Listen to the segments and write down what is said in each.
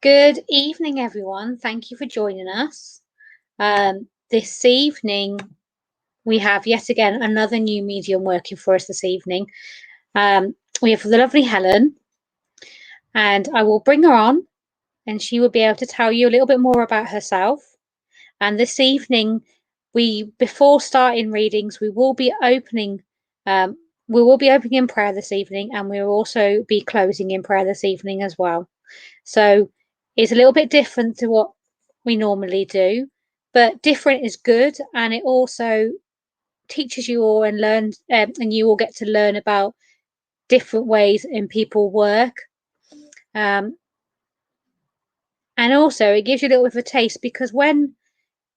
Good evening, everyone. Thank you for joining us. This evening, we have yet again another new medium working for us this evening. We have the lovely Helen, and I will bring her on, and she will be able to tell you a little bit more about herself. And this evening, before starting readings, we will be opening in prayer this evening, and we will also be closing in prayer this evening as well. So it's a little bit different to what we normally do, but different is good, and it also teaches you all and you all get to learn about different ways in people work. Um, and also, it gives you a little bit of a taste because when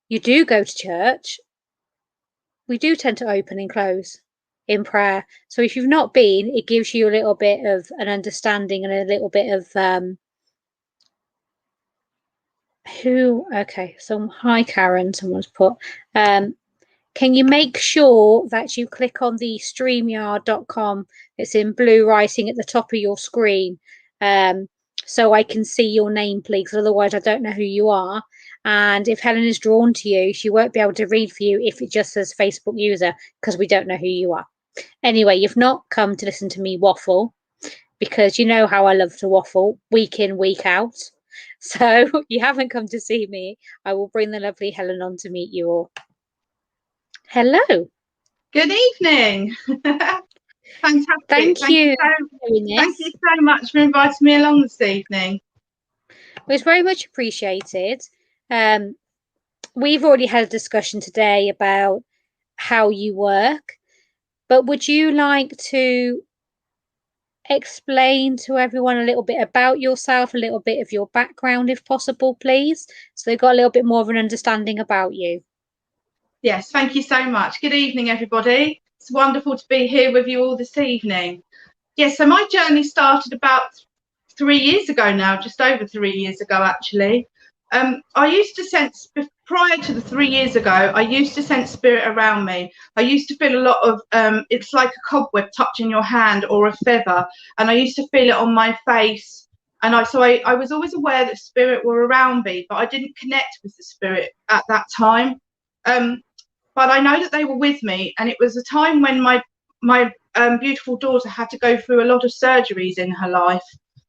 you do go to church, we do tend to open and close in prayer. So if you've not been, it gives you a little bit of an understanding and a little bit of so hi Karen, someone's put. Can you make sure that you click on the streamyard.com? It's in blue writing at the top of your screen. So I can see your name, please. Otherwise, I don't know who you are. And if Helen is drawn to you, she won't be able to read for you if it just says Facebook user because we don't know who you are. Anyway, you've not come to listen to me waffle because you know how I love to waffle week in, week out. So you haven't come to see me. I will bring the lovely Helen on to meet you all. Hello. Good evening. Fantastic. Thank you. Thank you so much for inviting me along this evening. It was very much appreciated. We've already had a discussion today about how you work, but would you like to explain to everyone a little bit about yourself, a little bit of your background, if possible, please? So they've got a little bit more of an understanding about you. Yes, thank you so much. Good evening, everybody. It's wonderful to be here with you all this evening. Yes, so my journey started about 3 years ago now, just over 3 years ago, actually. I used to sense, prior to the 3 years ago, I used to sense spirit around me. I used to feel a lot of, it's like a cobweb touching your hand or a feather, and I used to feel it on my face. And I was always aware that spirit were around me, but I didn't connect with the spirit at that time. But I know that they were with me, and it was a time when my beautiful daughter had to go through a lot of surgeries in her life.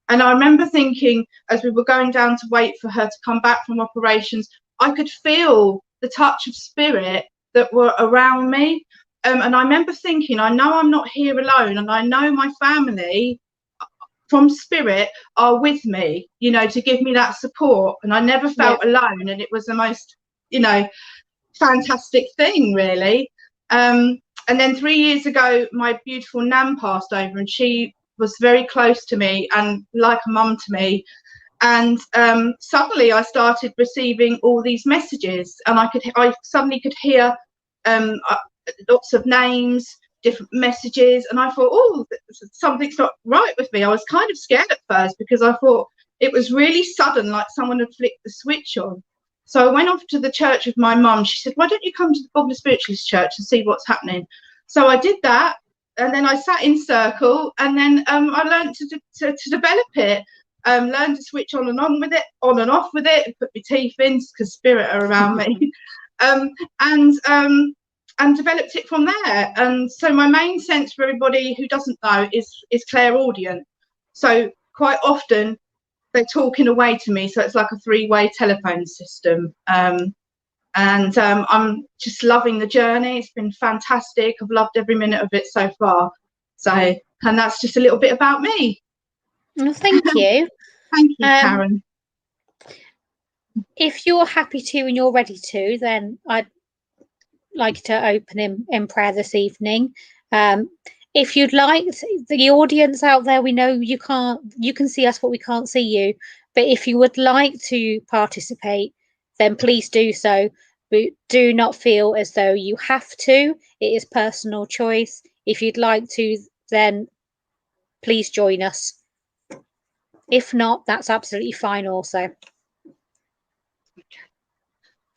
And I remember thinking, as we were going down to wait for her to come back from operations, I could feel the touch of spirit that were around me. And I remember thinking, I know I'm not here alone, and I know my family from spirit are with me, to give me that support. And I never felt alone. And it was the most, fantastic thing, really. And then 3 years ago, my beautiful nan passed over, and she was very close to me and like a mum to me. And suddenly I started receiving all these messages, and I suddenly could hear lots of names, different messages, and I thought, oh, something's not right with me. I was kind of scared at first because I thought it was really sudden, like someone had flicked the switch on. So I went off to the church with my mum. She said, why don't you come to the Bognor Spiritualist Church and see what's happening? So I did that, and then I sat in circle, and then I learned to develop it, learned to switch on and on with it, on and off with it, put my teeth in because spirit are around me, and developed it from there. And so my main sense, for everybody who doesn't know, is clairaudient. So quite often they're talking away to me, so it's like a three-way telephone system. And I'm just loving the journey. It's been fantastic. I've loved every minute of it so far. So, and that's just a little bit about me. Well, thank you. Thank you, Karen. If you're happy to and you're ready to, then I'd like to open in prayer this evening. If you'd like, the audience out there, we know you can see us, but we can't see you. But if you would like to participate, then please do so. But do not feel as though you have to. It is personal choice. If you'd like to, then please join us. If not, that's absolutely fine also.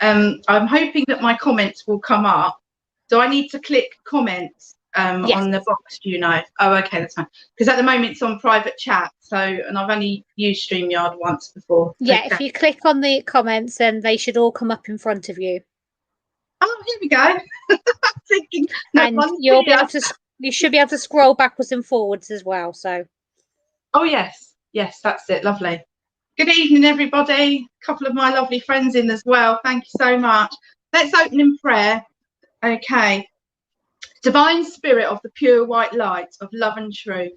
I'm hoping that my comments will come up. Do I need to click comments Yes. on the box, do you know? Oh, okay, that's fine. Because at the moment it's on private chat, so, and I've only used StreamYard once before. Yeah, Okay. if you click on the comments, then they should all come up in front of you. Oh, here we go. I'm thinking, no And one's here. you should be able to scroll backwards and forwards as well. So, Oh, yes. Yes, that's it. Lovely. Good evening, everybody. A couple of my lovely friends in as well. Thank you so much. Let's open in prayer. Okay. Divine Spirit of the pure white light of love and truth,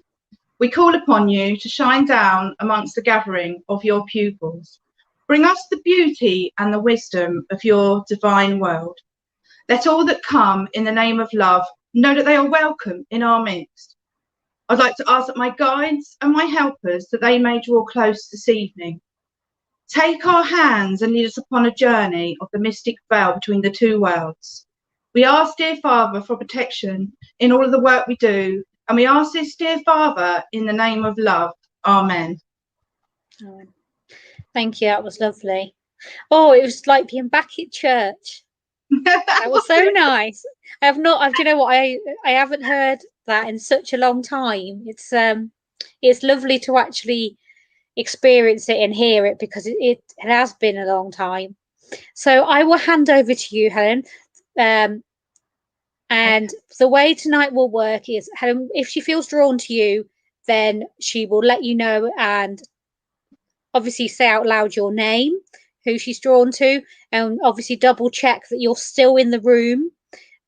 we call upon you to shine down amongst the gathering of your pupils. Bring us the beauty and the wisdom of your divine world. Let all that come in the name of love know that they are welcome in our midst. I'd like to ask that my guides and my helpers, that they may draw close this evening. Take our hands and lead us upon a journey of the mystic veil between the two worlds. We ask, dear Father, for protection in all of the work we do, and we ask this, dear Father, in the name of love. Amen. thank you. That was lovely. Oh, it was like being back at church. That was so nice. Do you know what? I haven't heard that in such a long time. It's lovely to actually experience it and hear it, because it has been a long time. So I will hand over to you, Helen. And the way tonight will work is, Helen, if she feels drawn to you, then she will let you know and obviously say out loud your name, who she's drawn to, and obviously double check that you're still in the room.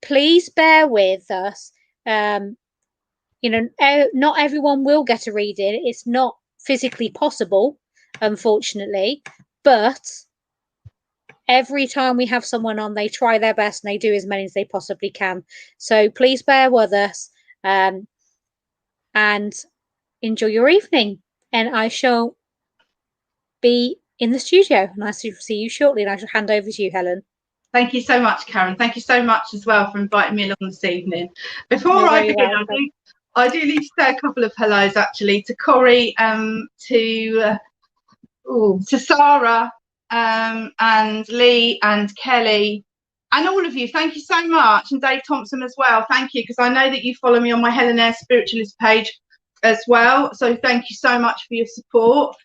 Please bear with us. Not everyone will get a reading. It's not physically possible, unfortunately, but every time we have someone on, they try their best and they do as many as they possibly can. So please bear with us, and enjoy your evening. And I shall be in the studio, and I shall see you shortly. And I shall hand over to you, Helen. Thank you so much, Karen. Thank you so much as well for inviting me along this evening. Before I begin, I do need to say a couple of hellos actually to Corrie, to Sarah, and Lee and Kelly, and all of you. Thank you so much, and Dave Thompson as well. Thank you, because I know that you follow me on my Helen Ayres Spiritualist page as well. So thank you so much for your support.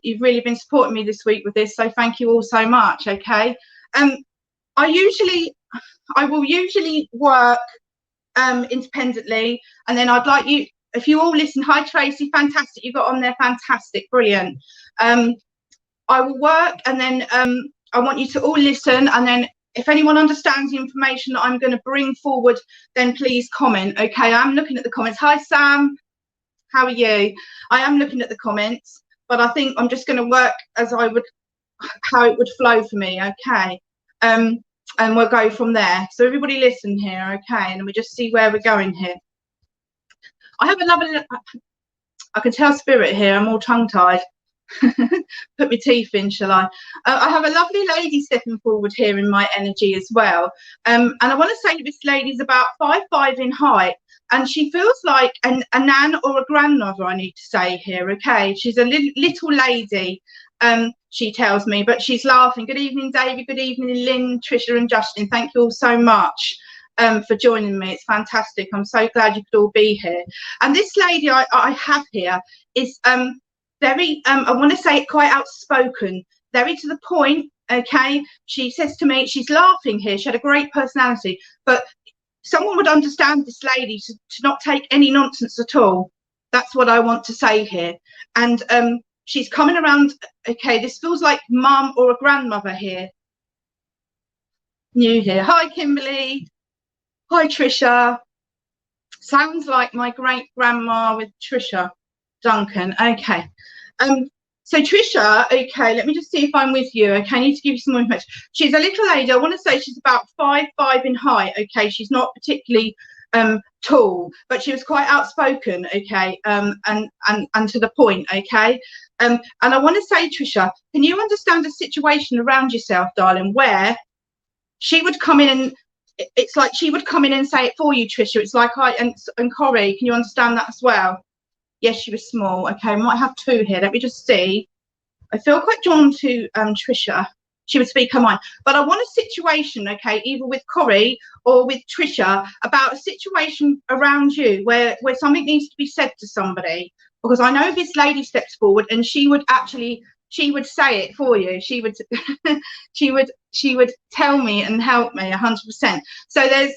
You've really been supporting me this week with this, so thank you all so much. Okay. I will usually work independently, and then I'd like you, if you all listen. Hi Tracy, fantastic, you got on there, fantastic, brilliant. I will work, and then I want you to all listen, and then if anyone understands the information that I'm going to bring forward, then please comment. Okay, I'm looking at the comments. Hi Sam, how are you? I am looking at the comments, but I think I'm just going to work as how it would flow for me. Okay. And we'll go from there. So everybody listen here, okay? And we just see where we're going here. I have a lovely, I can tell spirit here, I'm all tongue-tied. Put my teeth in, shall I? I have a lovely lady stepping forward here in my energy as well. And I want to say this lady's about 5'5" in height, and she feels like a nan or a grandmother, I need to say here, okay? She's a little lady. She tells me, but she's laughing. Good evening, David. Good evening, Lynn, Trisha and Justin. Thank you all so much for joining me. It's fantastic. I'm so glad you could all be here. And this lady I have here is very, I want to say, quite outspoken, very to the point, okay? She says to me, she's laughing here. She had a great personality, but someone would understand this lady to not take any nonsense at all. That's what I want to say here. And she's coming around, okay, this feels like mum or a grandmother here. New here. Hi, Kimberly. Hi, Trisha. Sounds like my great grandma with Trisha Duncan. Okay. So Trisha, okay, let me just see if I'm with you. Okay, I need to give you some more information. She's a little lady. I want to say she's about 5'5" in height. Okay, she's not particularly tall, but she was quite outspoken. Okay, and to the point. Okay. And I want to say, Trisha, can you understand the situation around yourself, darling, where she would come in and it's like she would come in and say it for you, Trisha. It's like and Corrie, can you understand that as well? Yes, she was small. Okay, I might have two here. Let me just see. I feel quite drawn to Trisha. she would speak her mind. But I want a situation, okay, either with Corrie or with Trisha, about a situation around you where something needs to be said to somebody, because I know this lady steps forward and she would say it for you. She would she would tell me and help me 100%. So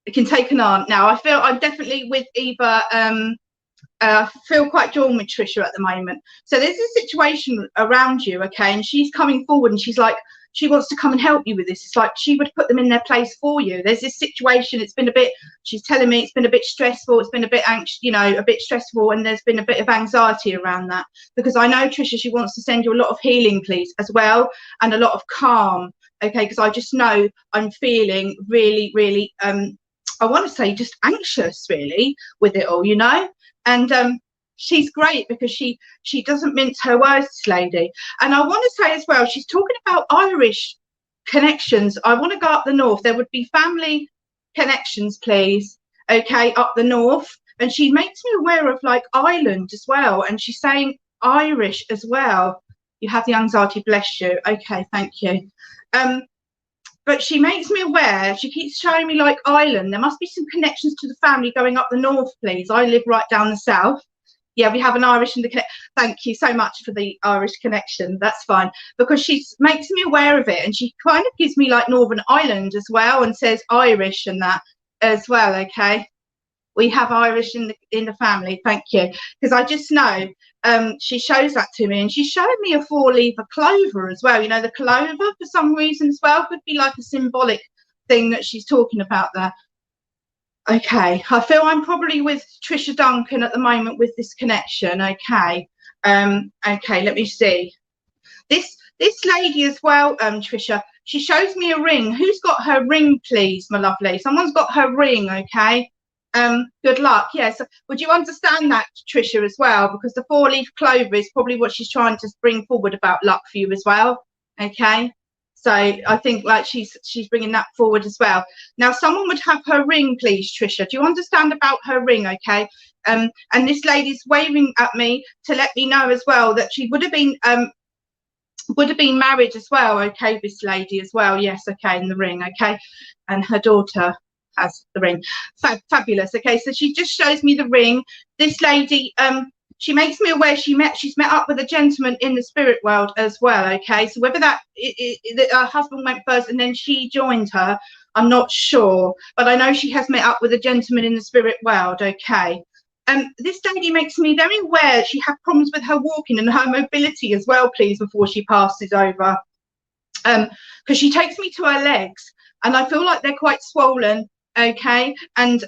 it can take an aunt now. I feel I'm definitely with Eva. Feel quite drawn with Trisha at the moment. So there's a situation around you, okay, and she's coming forward and she's like, she wants to come and help you with this. It's like she would put them in their place for you. There's this situation, it's been a bit, she's telling me it's been a bit stressful, it's been a bit anxious, you know, a bit stressful, and there's been a bit of anxiety around that, because I know Trisha, she wants to send you a lot of healing, please, as well, and a lot of calm, okay, because I just know I'm feeling really, really, I want to say just anxious really with it all, you know. And she's great because she doesn't mince her words, this lady. And I want to say as well, she's talking about Irish connections. I want to go up the north. There would be family connections, please, okay, up the north. And she makes me aware of like Ireland as well, and she's saying Irish as well. You have the anxiety, bless you. Okay, thank you. But she makes me aware, she keeps showing me like Ireland. There must be some connections to the family going up the north, please. I live right down the south. Yeah, we have an Irish in the connection. Thank you so much for the Irish connection. That's fine. Because she makes me aware of it, and she kind of gives me like Northern Ireland as well, and says Irish and that as well, okay? We have Irish in the family, thank you. Because I just know she shows that to me, and she's showing me a 4-leaf clover as well. You know, the clover for some reason as well could be like a symbolic thing that she's talking about there. Okay, I feel I'm probably with Trisha Duncan at the moment with this connection. Okay, okay, let me see. This lady as well, Trisha, she shows me a ring. Who's got her ring, please, my lovely? Someone's got her ring, okay? Good luck. Yes. Would you understand that, Trisha, as well? Because the 4-leaf clover is probably what she's trying to bring forward about luck for you as well. Okay. So I think like she's bringing that forward as well. Now, someone would have her ring, please, Trisha. Do you understand about her ring? Okay. And this lady's waving at me to let me know as well that she would have been married as well. Okay, this lady as well. Yes. Okay, in the ring. Okay, and her daughter has the ring. Fabulous. Okay, so she just shows me the ring. This lady, she makes me aware she's met up with a gentleman in the spirit world as well. Okay, so whether that her husband went first and then she joined her, I'm not sure, but I know she has met up with a gentleman in the spirit world. Okay. This lady makes me very aware she had problems with her walking and her mobility as well, please, before she passes over, because she takes me to her legs and I feel like they're quite swollen. Okay, and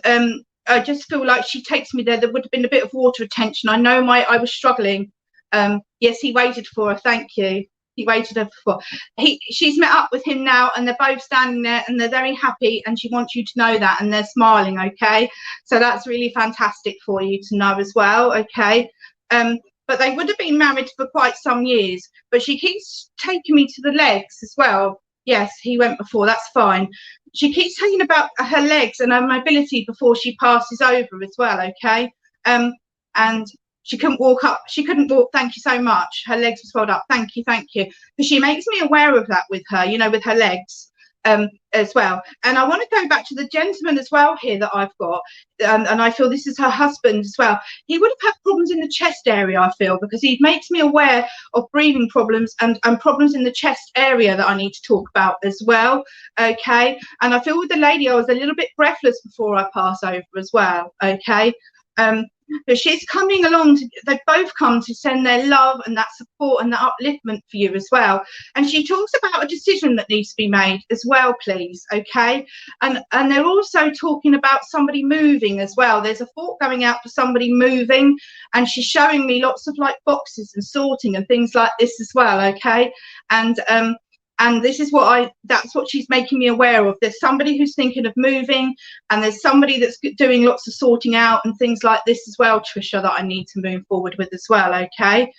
I just feel like she takes me there. There would have been a bit of water retention. I know I was struggling. Yes, he waited for her. Thank you. He waited her for. She's met up with him now, and they're both standing there, and they're very happy. And she wants you to know that, and they're smiling. Okay, so that's really fantastic for you to know as well. Okay, but they would have been married for quite some years. But she keeps taking me to the legs as well. Yes, he went before. That's fine. She keeps talking about her legs and her mobility before she passes over as well, okay? And she couldn't walk up. She couldn't walk. Thank you so much. Her legs were swelled up. Thank you, thank you. Because she makes me aware of that with her, you know, with her legs as well. And I want to go back to the gentleman as well here that I've got. And I feel this is her husband as well. He would have had problems in the chest area, I feel, because he makes me aware of breathing problems and problems in the chest area that I need to talk about as well. Okay. And I feel with the lady, I was a little bit breathless before I pass over as well. Okay. But she's coming along they've both come to send their love and that support and that upliftment for you as well. And she talks about a decision that needs to be made as well, please. Okay. And they're also talking about somebody moving as well. There's a thought going out for somebody moving, and she's showing me lots of like boxes and sorting and things like this as well. Okay. And this is that's what she's making me aware of. There's somebody who's thinking of moving, and there's somebody that's doing lots of sorting out and things like this as well, Trisha, that I need to move forward with as well, okay?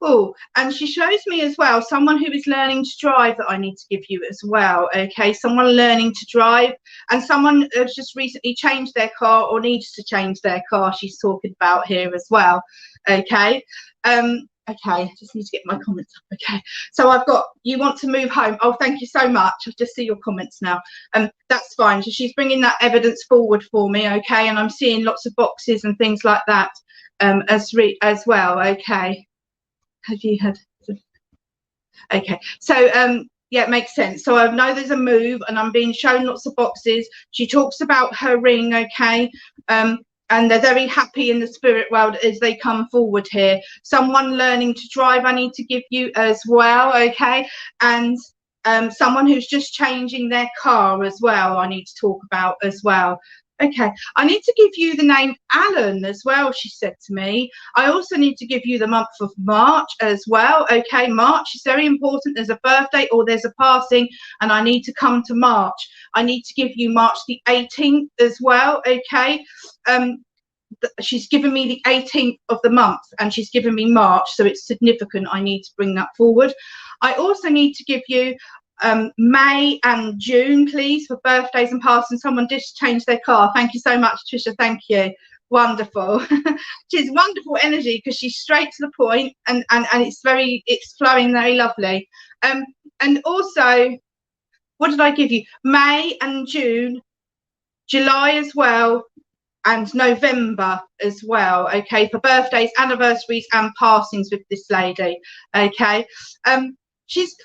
Oh, and she shows me as well someone who is learning to drive that I need to give you as well, okay? Someone learning to drive, and someone has just recently changed their car or needs to change their car, she's talking about here as well, okay? Okay, just need to get my comments up. Okay, so I've got, you want to move home. Oh, thank you so much. I just see your comments now. That's fine. So she's bringing that evidence forward for me. Okay, and I'm seeing lots of boxes and things like that as well. Okay, have you had? Okay, so yeah, it makes sense. So I know there's a move, and I'm being shown lots of boxes. She talks about her ring. Okay, and they're very happy in the spirit world as they come forward here. Someone learning to drive I need to give you as well, okay? And someone who's just changing their car as well I need to talk about as well. Okay, I need to give you the name Alan as well, she said to me. I also need to give you the month of March as well. Okay, March is very important. There's a birthday or there's a passing, and I need to come to March. I need to give you March the 18th as well, okay? She's given me the 18th of the month, and she's given me March, so it's significant. I need to bring that forward. I also need to give you May and June, please, for birthdays and passing. Someone just changed their car. Thank you so much, Trisha. Thank you. Wonderful. She's wonderful energy because she's straight to the point, and it's flowing very lovely. And also, what did I give you? May and June, July as well, and November as well, okay, for birthdays, anniversaries and passings with this lady. Okay, she's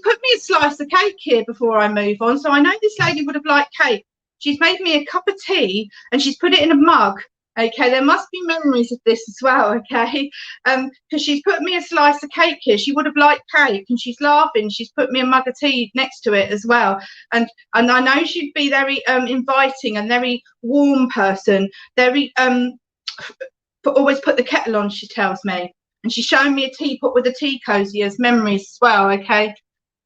put me a slice of cake here before I move on, so I know this lady would have liked cake. She's made me a cup of tea and she's put it in a mug. Okay, there must be memories of this as well, okay, because she's put me a slice of cake here. She would have liked cake, and she's laughing. She's put me a mug of tea next to it as well, and I know she'd be very inviting and very warm person, very always put the kettle on, she tells me, and she's showing me a teapot with a tea cozy as memories as well, okay,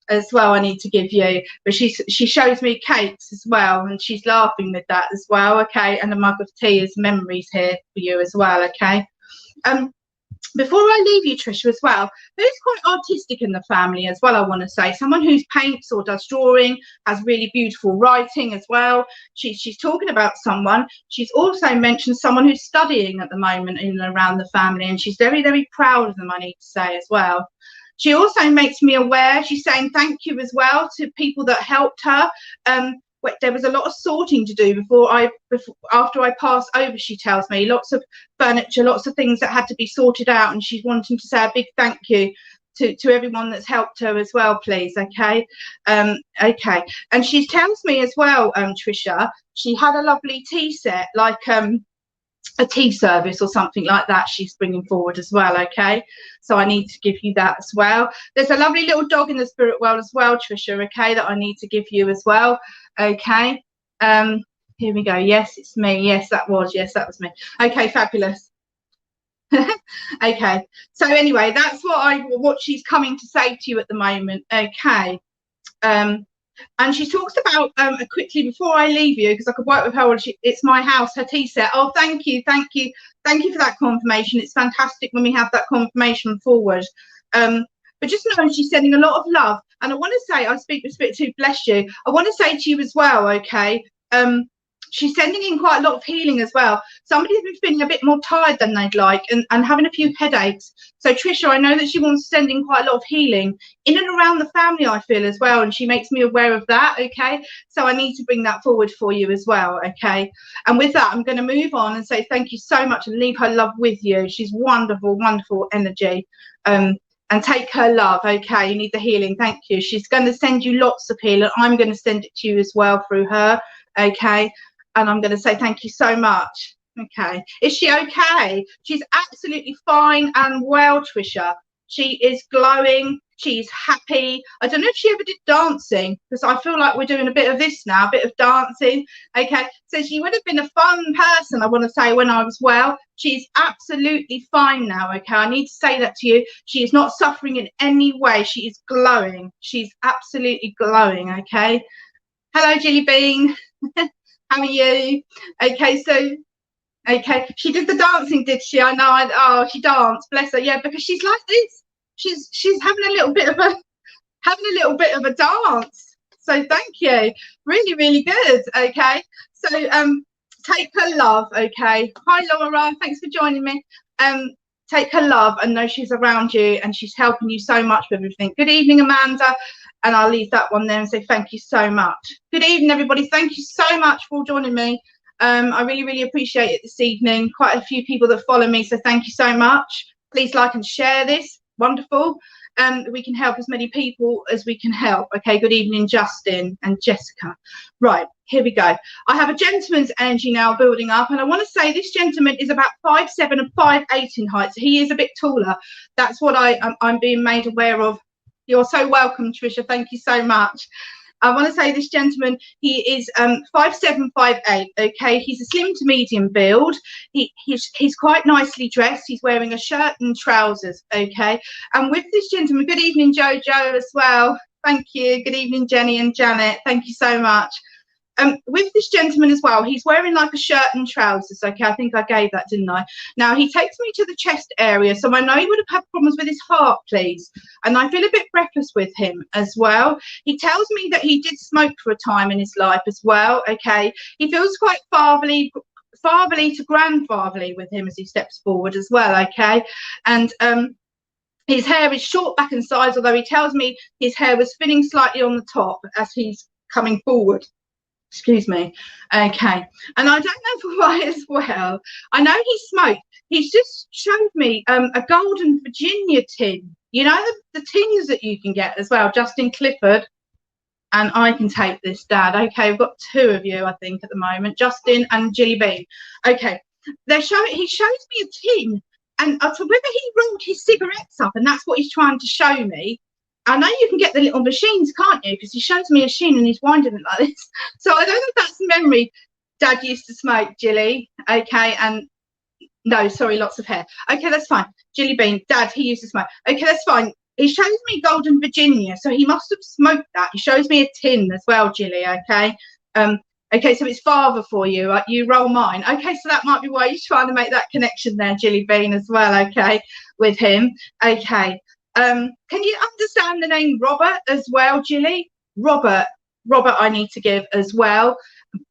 as well I need to give you. But she shows me cakes as well, and she's laughing with that as well, okay, and a mug of tea as memories here for you as well, okay. Before I leave you, Trisha, as well, who's quite artistic in the family as well, I want to say. Someone who paints or does drawing, has really beautiful writing as well. She's talking about someone. She's also mentioned someone who's studying at the moment in and around the family, and she's very, very proud of them, I need to say as well. She also makes me aware, she's saying thank you as well to people that helped her. There was a lot of sorting to do after I passed over, she tells me. Lots of furniture, lots of things that had to be sorted out, and she's wanting to say a big thank you to everyone that's helped her as well, please, okay? Okay, and she tells me as well, Trisha, she had a lovely tea set, like a tea service or something like that she's bringing forward as well, okay? So I need to give you that as well. There's a lovely little dog in the spirit world as well, Trisha, okay, that I need to give you as well, okay? Here we go. Yes, it's me. Yes, that was me. Okay, fabulous. Okay, so anyway, that's what she's coming to say to you at the moment, okay? And she talks about quickly before I leave you, because I could work with her. It's my house, her tea set. Oh, thank you for that confirmation. It's fantastic when we have that confirmation forward. But just know she's sending a lot of love, and I want to say, I speak with spirit too, bless you. I want to say to you as well, okay, she's sending in quite a lot of healing as well. Somebody's been feeling a bit more tired than they'd like, and having a few headaches. So Trisha, I know that she wants to send in quite a lot of healing in and around the family, I feel, as well, and she makes me aware of that, okay? So I need to bring that forward for you as well, okay? And with that, I'm going to move on and say thank you so much and leave her love with you. She's wonderful, wonderful energy. And take her love, okay? You need the healing, thank you. She's going to send you lots of healing. I'm going to send it to you as well through her, okay? And I'm going to say thank you so much. Okay. Is she okay? She's absolutely fine and well, Trisha. She is glowing. She's happy. I don't know if she ever did dancing, because I feel like we're doing a bit of this now, a bit of dancing. Okay. So she would have been a fun person, I want to say, when I was well. She's absolutely fine now. Okay. I need to say that to you. She is not suffering in any way. She is glowing. She's absolutely glowing. Okay. Hello, Jilly Bean. How are you? Okay, so, okay, she did the dancing, did she? I know. Oh, she danced, bless her. Yeah, because she's like this. She's having a little bit of a dance. So thank you. Really, really good. Okay. So take her love. Okay. Hi, Laura. Thanks for joining me. take her love and know she's around you and she's helping you so much with everything. Good evening, Amanda. And I'll leave that one there and say thank you so much. Good evening, everybody. Thank you so much for joining me. I really, really appreciate it this evening. Quite a few people that follow me, so thank you so much. Please like and share this. Wonderful. We can help as many people as we can help. Okay, good evening, Justin and Jessica. Right, here we go. I have a gentleman's energy now building up, and I want to say this gentleman is about 5'7" and 5'8" in height, so he is a bit taller. That's what I'm being made aware of. You're so welcome, Tricia. Thank you so much. I want to say this gentleman, he is 5'7", 5'8", okay? He's a slim to medium build. He's quite nicely dressed. He's wearing a shirt and trousers, okay? And with this gentleman, good evening, Jojo, as well. Thank you. Good evening, Jenny and Janet. Thank you so much. With this gentleman as well, he's wearing like a shirt and trousers, okay? I think I gave that, didn't I? Now, he takes me to the chest area, so I know he would have had problems with his heart, please. And I feel a bit breathless with him as well. He tells me that he did smoke for a time in his life as well, okay? He feels quite fatherly to grandfatherly with him as he steps forward as well, okay? And his hair is short back and sides, although he tells me his hair was thinning slightly on the top as he's coming forward. Excuse me. Okay. And I don't know why as well. I know he smoked. He's just showed me a golden Virginia tin. You know, the tins that you can get as well, Justin Clifford. And I can take this, Dad. Okay, we've got two of you, I think, at the moment, Justin and Jilly Bean. Okay. He shows me a tin. And so whether he rolled his cigarettes up, and that's what he's trying to show me. I know you can get the little machines, can't you? Because he shows me a machine and he's winding it like this. So I don't know if that's memory. Dad used to smoke, Jilly. Okay, and no, sorry, lots of hair. Okay, that's fine. Jilly Bean, Dad, he used to smoke. Okay, that's fine. He shows me Golden Virginia, so he must have smoked that. He shows me a tin as well, Jilly. Okay. Okay, so it's father for you. You roll mine. Okay, so that might be why you're trying to make that connection there, Jilly Bean, as well. Okay, with him. Okay. Can you understand the name Robert as well, Jilly? Robert, I need to give as well.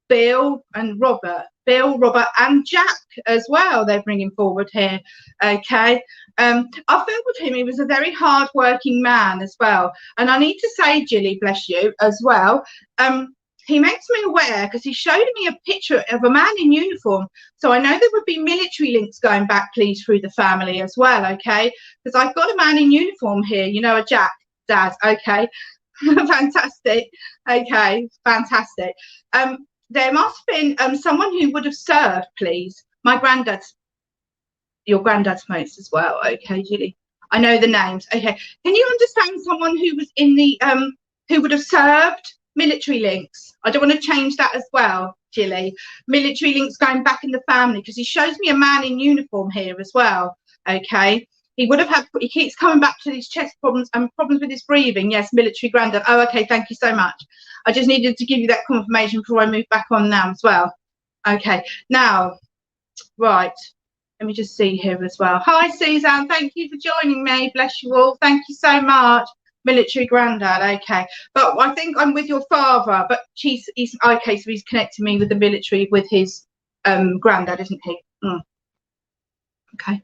Bill and Robert. Bill, Robert and Jack as well. They're bringing forward here. Okay. I felt with him, he was a very hard-working man as well. And I need to say, Jilly, bless you, as well. He makes me aware because he showed me a picture of a man in uniform. So I know there would be military links going back, please, through the family as well, okay? Because I've got a man in uniform here, you know, a Jack, Dad, okay? Fantastic. Okay, fantastic. There must have been someone who would have served, please. Your granddad smokes as well, okay, Julie? I know the names, okay. Can you understand someone who was in the, who would have served? Military links. I don't want to change that as well, Jilly. Military links going back in the family, because he shows me a man in uniform here as well. Okay. He would have had, he keeps coming back to these chest problems and problems with his breathing. Yes, military granddad. Oh, okay. Thank you so much. I just needed to give you that confirmation before I move back on now as well. Okay. Now, right. Let me just see here as well. Hi, Suzanne. Thank you for joining me. Bless you all. Thank you so much. Military granddad, okay, but I think I'm with your father, but he's okay, so he's connecting me with the military with his granddad, isn't he? Okay,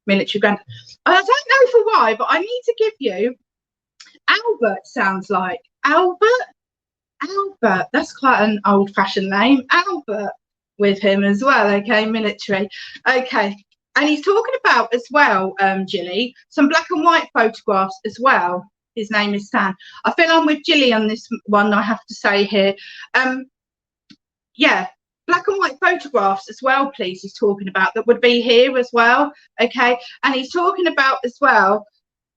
military granddad. I don't know for why, but I need to give you Albert. Sounds like Albert. That's quite an old-fashioned name, Albert, with him as well. Okay, military. Okay, and he's talking about as well, Jilly, some black and white photographs as well. His name is Stan. I feel I'm with Jilly on this one, I have to say here. Yeah, black and white photographs as well, please, he's talking about, that would be here as well, okay? And he's talking about as well,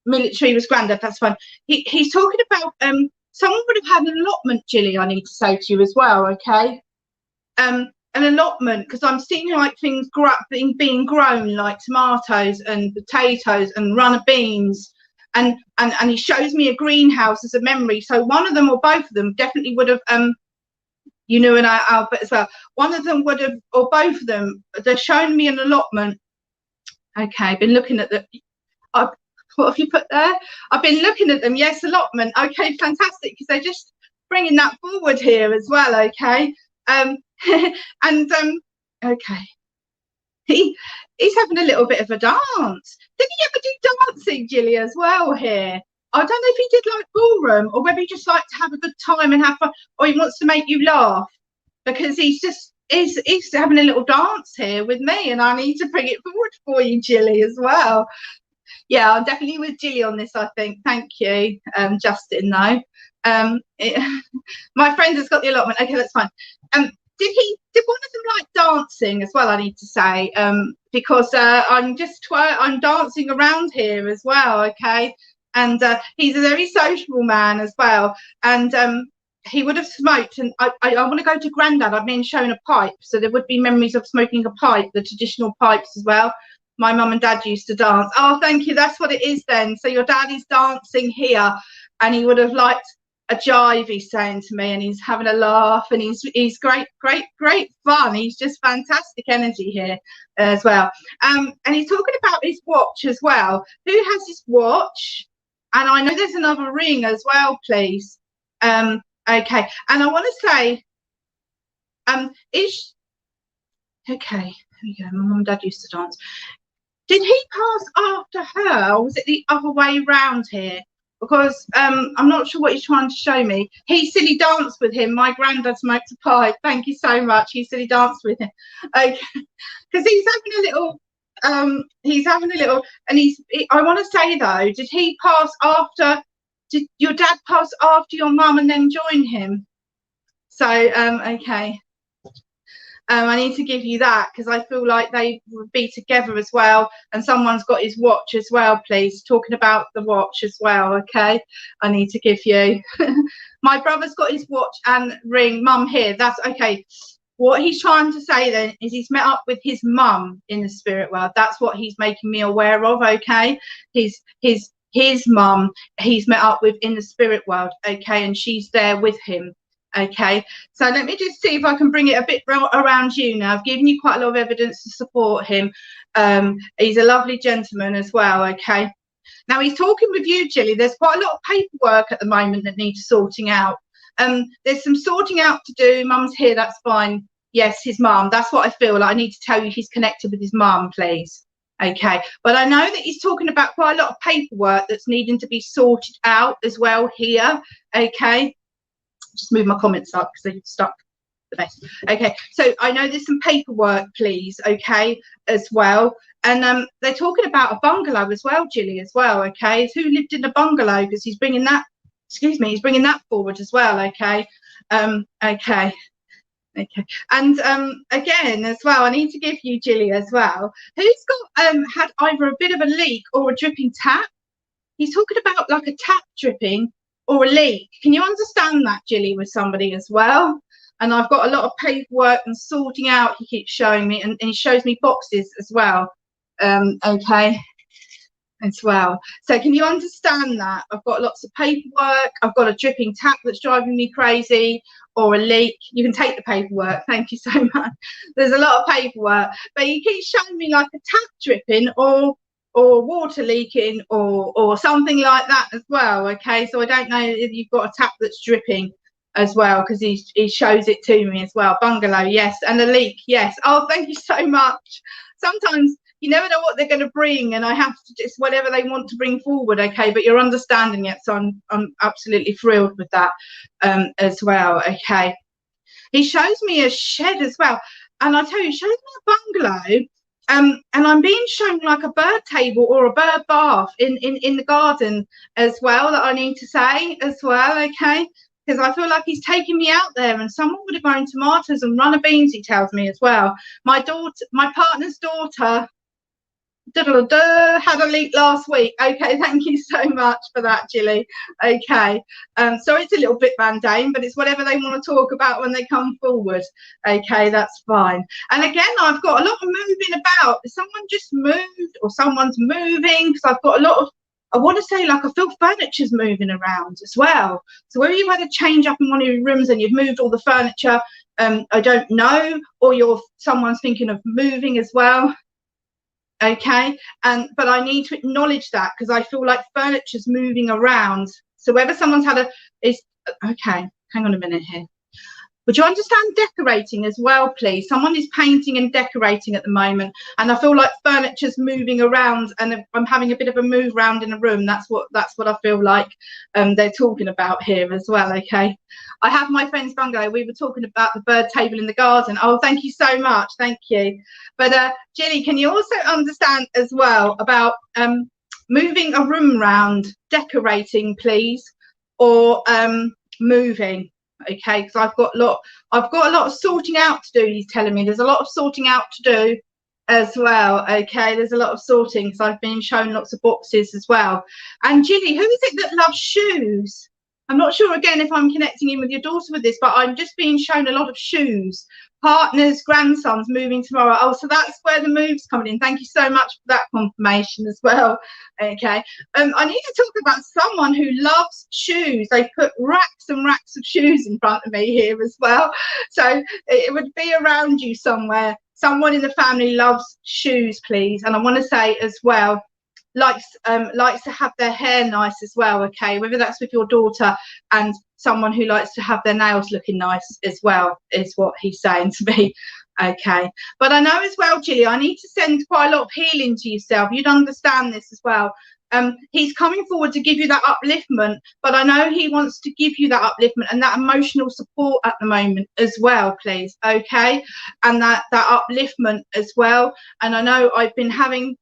military was granddad, that's fine. He's talking about, someone would have had an allotment, Jilly, I need to say to you as well, okay? An allotment, because I'm seeing like things being grown, like tomatoes and potatoes and runner beans. And he shows me a greenhouse as a memory. So one of them or both of them definitely would have, you know, and Albert as well. One of them would have, or both of them, they're showing me an allotment. Okay, I've been looking at the, what have you put there? I've been looking at them. Yes, allotment. Okay, fantastic, because they're just bringing that forward here as well. Okay, okay. he's having a little bit of a dance. Did he ever do dancing, Gilly, as well here? I don't know if he did like ballroom, or whether he just liked to have a good time and have fun, or he wants to make you laugh, because he's having a little dance here with me, and I need to bring it forward for you, Gilly, as well. Yeah, I'm definitely with Gilly on this, I think. Thank you, Justin, though. My friend has got the allotment. Okay, that's fine. Did one of them like dancing as well, I need to say, because I'm dancing around here as well, okay? And he's a very sociable man as well, and he would have smoked, and I want to go to Grandad. I've been shown a pipe, so there would be memories of smoking a pipe, the traditional pipes as well. My mum and dad used to dance. Oh, thank you, that's what it is then. So your dad is dancing here, and he would have liked a jive, he's saying to me, and he's having a laugh, and he's great fun. He's just fantastic energy here as well. And he's talking about his watch as well. Who has his watch? And I know there's another ring as well, please. Okay, and I want to say, okay, here we go. My mum and dad used to dance. Did he pass after her, or was it the other way round here? Because I'm not sure what he's trying to show me. He said he danced with him. My granddad smoked a pipe. Thank you so much. He said he danced with him. Okay, because he's having a little. And I want to say though, did he pass after? Did your dad pass after your mum and then join him? So okay. I need to give you that, because I feel like they would be together as well. And someone's got his watch as well, please. Talking about the watch as well, okay? I need to give you. My brother's got his watch and ring. Mum here. That's okay. What he's trying to say then is he's met up with his mum in the spirit world. That's what he's making me aware of, okay? His mum he's met up with in the spirit world, okay? And she's there with him. Okay, so let me just see if I can bring it a bit around you now. I've given you quite a lot of evidence to support him. He's a lovely gentleman as well, okay? Now he's talking with you, Gilly. There's quite a lot of paperwork at the moment that needs sorting out. There's some sorting out to do. Mum's here, that's fine. Yes, his mum. That's what I feel like. I need to tell you he's connected with his mum, please. Okay, but I know that he's talking about quite a lot of paperwork that's needing to be sorted out as well here, okay? Just move my comments up because they're stuck the best. Okay, so I know there's some paperwork, please, okay, as well. And they're talking about a bungalow as well, Gilly, as well, okay? It's who lived in a bungalow, because he's bringing that, he's bringing that forward as well, okay? Okay. And again, as well, I need to give you, Gilly, as well, who's got had either a bit of a leak or a dripping tap. He's talking about like a tap dripping or a leak. Can you understand that, Gilly, with somebody as well? And I've got a lot of paperwork and sorting out, he keeps showing me, and he shows me boxes as well. Okay, as well. So can you understand that? I've got lots of paperwork. I've got a dripping tap that's driving me crazy, or a leak. You can take the paperwork. Thank you so much. There's a lot of paperwork, but he keeps showing me like a tap dripping or water leaking or something like that as well, okay? So I don't know if you've got a tap that's dripping as well, because he shows it to me as well. Bungalow, yes, and a leak, yes. Oh, thank you so much. Sometimes you never know what they're going to bring, and I have to just whatever they want to bring forward, okay? But you're understanding it, so I'm absolutely thrilled with that as well, okay? He shows me a shed as well, and I tell you, he shows me a bungalow. And I'm being shown like a bird table or a bird bath in the garden as well, that I need to say as well, okay? Because I feel like he's taking me out there, and someone would have grown tomatoes and runner beans, he tells me as well. My partner's daughter, had a leak last week. Okay, thank you so much for that, Gilly. Okay, so it's a little bit mundane, but it's whatever they want to talk about when they come forward. Okay, that's fine. And again, I've got a lot of moving about. Someone just moved, or someone's moving, because I've got a lot of, I want to say, like, I feel furniture's moving around as well. So whether you've had a change up in one of your rooms and you've moved all the furniture, I don't know, or someone's thinking of moving as well. Okay, but I need to acknowledge that, because I feel like furniture's moving around. So whether someone's had okay, hang on a minute here. Would you understand decorating as well, please? Someone is painting and decorating at the moment, and I feel like furniture's moving around, and I'm having a bit of a move around in a room. That's what I feel like they're talking about here as well. Okay, I have my friend's bungalow. We were talking about the bird table in the garden. Oh, thank you so much, thank you. But Jilly, can you also understand as well about moving a room around, decorating, please, or moving? Okay, because I've got a lot of sorting out to do. He's telling me there's a lot of sorting out to do as well. Okay, there's a lot of sorting because I've been shown lots of boxes as well. And Jilly, who is it that loves shoes? I'm not sure again if I'm connecting in with your daughter with this, but I'm just being shown a lot of shoes. Partners, grandsons moving tomorrow. Oh, so that's where the move's coming in. Thank you so much for that confirmation as well. Okay, I need to talk about someone who loves shoes. They put racks and racks of shoes in front of me here as well. So it would be around you somewhere. Someone in the family loves shoes, please. And I want to say as well, likes to have their hair nice as well. Okay, whether that's with your daughter and someone who likes to have their nails looking nice as well, is what he's saying to me. Okay, but I know as well, Jilly, I need to send quite a lot of healing to yourself. You'd understand this as well. He's coming forward to give you that upliftment, but I know he wants to give you that upliftment and that emotional support at the moment as well, please. Okay, and that upliftment as well. And I know I've been having,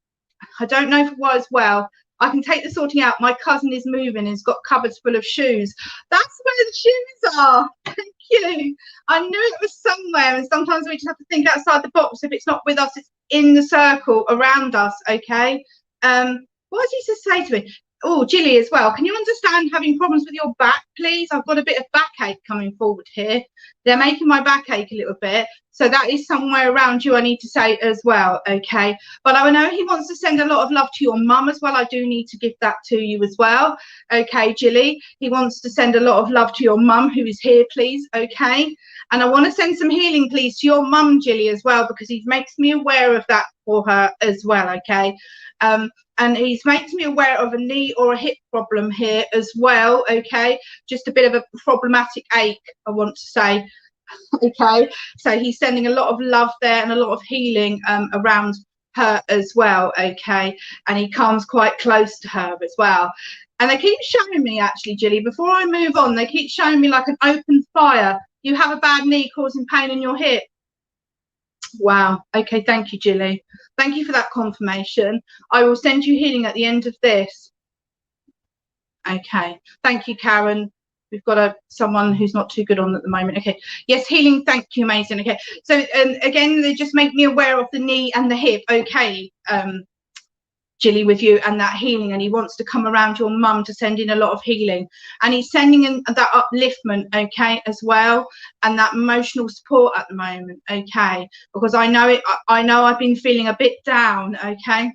I don't know why as well, I can take the sorting out. My cousin is moving, he's got cupboards full of shoes. That's where the shoes are. Thank you. I knew it was somewhere, and sometimes we just have to think outside the box. If it's not with us, it's in the circle around us. Okay, what did he just say to me? Oh, Jilly as well, can you understand having problems with your back, please? I've got a bit of backache coming forward here. They're making my back ache a little bit. So that is somewhere around you, I need to say as well, okay? But I know he wants to send a lot of love to your mum as well. I do need to give that to you as well, okay, Jilly? He wants to send a lot of love to your mum who is here, please, okay? And I want to send some healing, please, to your mum, Jilly, as well, because he makes me aware of that for her as well, okay? And he's making me aware of a knee or a hip problem here as well, okay? Just a bit of a problematic ache, I want to say, okay? So he's sending a lot of love there and a lot of healing around her as well, okay? And he comes quite close to her as well. And they keep showing me, actually, Jilly, before I move on, they keep showing me like an open fire. You have a bad knee causing pain in your hip. Wow. Okay, thank you, Jilly. Thank you for that confirmation. I will send you healing at the end of this. Okay, thank you, Karen. We've got someone who's not too good on at the moment. Okay, yes, healing, thank you, amazing. Okay, so again, they just make me aware of the knee and the hip. Okay, Jilly, with you and that healing, and he wants to come around your mum to send in a lot of healing, and he's sending in that upliftment, okay, as well, and that emotional support at the moment, okay, because I know it, I know I've been feeling a bit down, okay,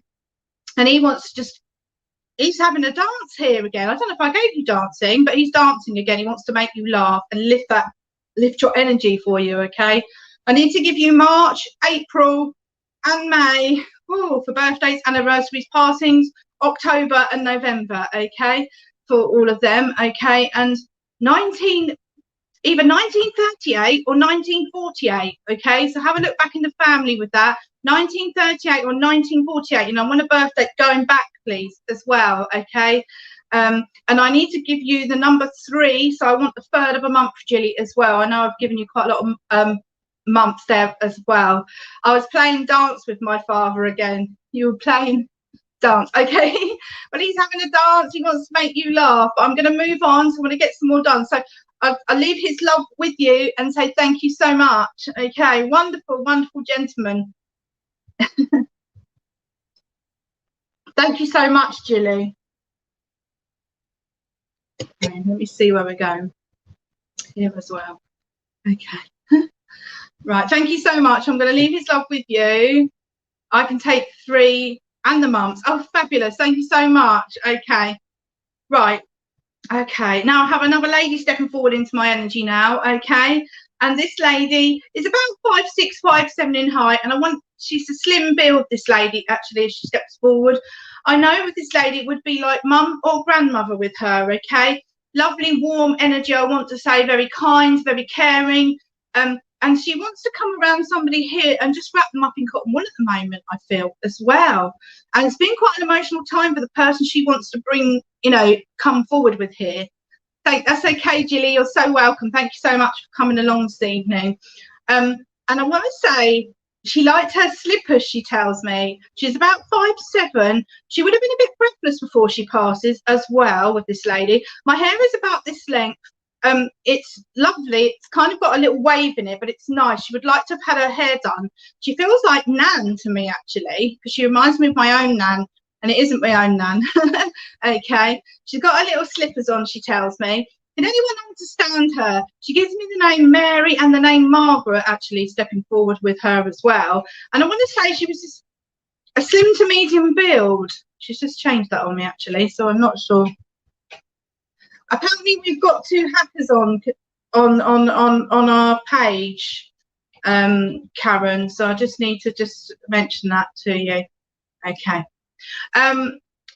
and he wants to just, he's having a dance here again. I don't know if I gave you dancing, but he's dancing again. He wants to make you laugh and lift your energy for you, okay. I need to give you March, April and May, for birthdays, anniversaries, passings, October and November, okay, for all of them, okay, and either 1938 or 1948, okay, so have a look back in the family with that, 1938 or 1948, and I want a birthday going back, please, as well, okay, and I need to give you the number 3, so I want the third of a month, Jilly, as well. I know I've given you quite a lot of months there as well. I was playing dance with my father again. You were playing dance, okay? But he's having a dance. He wants to make you laugh. But I'm going to move on, so I want to get some more done. So I'll leave his love with you and say thank you so much. Okay, wonderful, wonderful gentleman. Thank you so much, Jilly. Okay, let me see where we're going here as well. Okay. Right, thank you so much. I'm going to leave his love with you. I can take 3 and the months. Oh, fabulous. Thank you so much. Okay. Right. Okay. Now I have another lady stepping forward into my energy now. Okay. And this lady is about 5'6", 5'7" in height. And she's a slim build, this lady, actually, as she steps forward. I know with this lady, it would be like mum or grandmother with her. Okay. Lovely, warm energy, I want to say, very kind, very caring. And she wants to come around somebody here and just wrap them up in cotton wool at the moment, I feel, as well. And it's been quite an emotional time for the person she wants to bring, come forward with here. That's okay, Jilly, you're so welcome. Thank you so much for coming along this evening. And I want to say, she liked her slippers, she tells me. She's about 5'7". She would have been a bit breathless before she passes as well with this lady. My hair is about this length. It's lovely. It's kind of got a little wave in it, but it's nice. She would like to have had her hair done. She feels like Nan to me, actually, because she reminds me of my own Nan, and it isn't my own Nan. Okay. She's got her little slippers on, she tells me. Can anyone understand her? She gives me the name Mary and the name Margaret, actually, stepping forward with her as well. And I want to say she was just a slim to medium build. She's just changed that on me, actually, so I'm not sure. Apparently we've got two hackers on our page, Karen, so I just need to just mention that to you. Okay.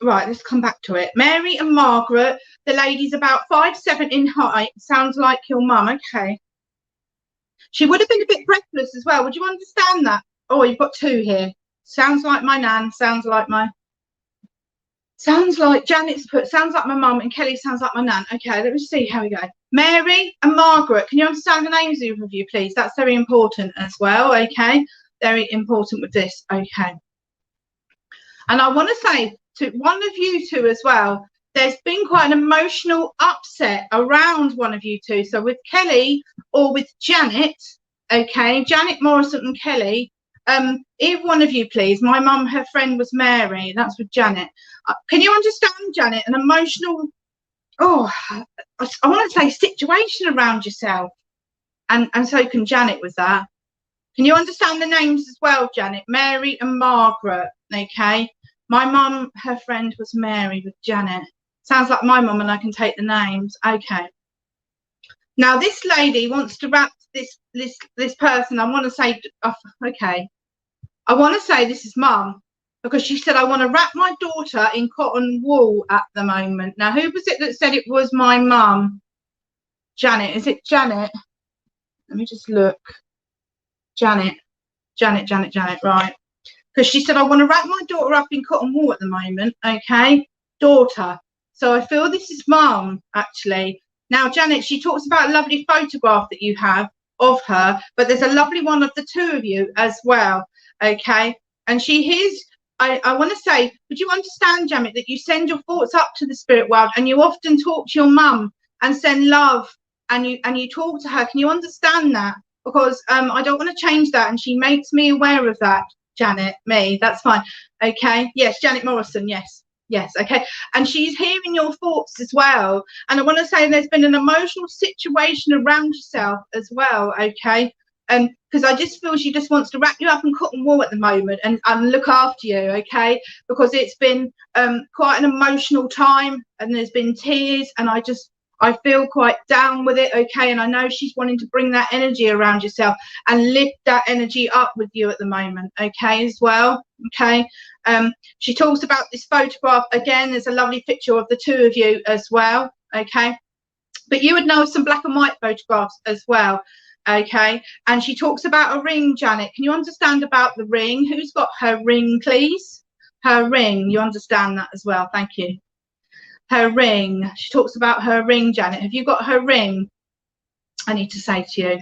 Right, let's come back to it. Mary and Margaret, the lady's about 5'7" in height. Sounds like your mum. Okay. She would have been a bit breathless as well. Would you understand that? Oh, you've got two here. Sounds like my Nan. Sounds like Janet's put, sounds like my mum, and Kelly sounds like my Nan. Okay, let me see how we go. Mary and Margaret, can you understand the names of you, please? That's very important as well, okay? Very important with this, okay. And I want to say to one of you two as well, there's been quite an emotional upset around one of you two. So with Kelly or with Janet, okay, Janet Morrison and Kelly, either one of you, please. My mum, her friend was Mary. That's with Janet. Can you understand, Janet, an emotional, I want to say situation around yourself? And so can Janet with that. Can you understand the names as well, Janet? Mary and Margaret, okay? My mum, her friend was Mary with Janet. Sounds like my mum, and I can take the names. Okay. Now, this lady wants to wrap this person. I want to say, okay. I want to say this is mum, because she said, I want to wrap my daughter in cotton wool at the moment. Now, who was it that said it was my mum? Janet. Is it Janet? Let me just look. Janet, right. Because she said, I want to wrap my daughter up in cotton wool at the moment. Okay. Daughter. So I feel this is mum, actually. Now, Janet, she talks about a lovely photograph that you have of her, but there's a lovely one of the two of you as well. Okay. And she hears, I want to say, would you understand, Janet, that you send your thoughts up to the spirit world, and you often talk to your mum and send love, and you talk to her? Can you understand that? Because I don't want to change that, and she makes me aware of that. Janet, me, that's fine. Okay. Yes, Janet Morrison. Yes. Okay. And she's hearing your thoughts as well. And I want to say there's been an emotional situation around yourself as well. Okay. Because I just feel she just wants to wrap you up in cotton wool at the moment and look after you. Okay. Because it's been quite an emotional time, and there's been tears, and I feel quite down with it, okay? And I know she's wanting to bring that energy around yourself and lift that energy up with you at the moment, okay, as well, okay? She talks about this photograph. Again, there's a lovely picture of the two of you as well, okay? But you would know some black and white photographs as well, okay? And she talks about a ring, Janet. Can you understand about the ring? Who's got her ring, please? Her ring, you understand that as well, thank you. Her ring. She talks about her ring, Janet. Have you got her ring? I need to say to you.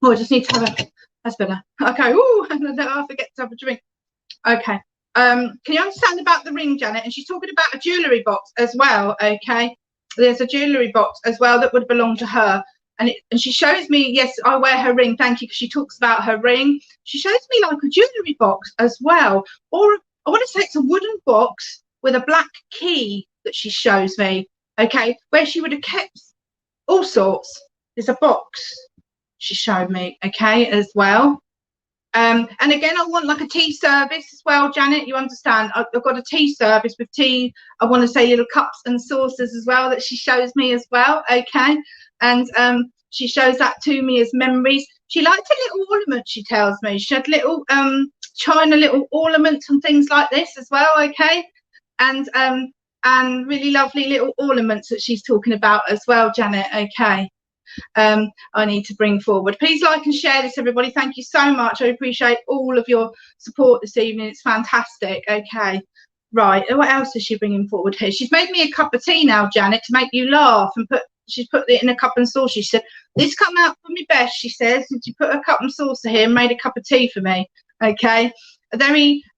Oh, I just need to have a, that's better. Okay. Oh, I forget to have a drink. Okay. Can you understand about the ring, Janet? And she's talking about a jewellery box as well, okay? There's a jewellery box as well that would belong to her. And she shows me, yes, I wear her ring, thank you, because she talks about her ring. She shows me like a jewellery box as well, or I want to say it's a wooden box with a black key that she shows me, okay, where she would have kept all sorts. There's a box she showed me, okay, as well. And again, I want like a tea service as well, Janet, you understand. I've got a tea service with tea. I want to say little cups and saucers as well that she shows me as well, okay. And she shows that to me as memories. She liked a little ornament, she tells me. She had little china little ornaments and things like this as well, okay. And and really lovely little ornaments that she's talking about as well, Janet. Okay. I need to bring forward. Please like and share this, everybody. Thank you so much. I appreciate all of your support this evening. It's fantastic. Okay. Right. What else is she bringing forward here? She's made me a cup of tea now, Janet, to make you laugh, and she's put it in a cup and saucer. She said, "This come out for me best," she says, and she put a cup and saucer here and made a cup of tea for me. Okay.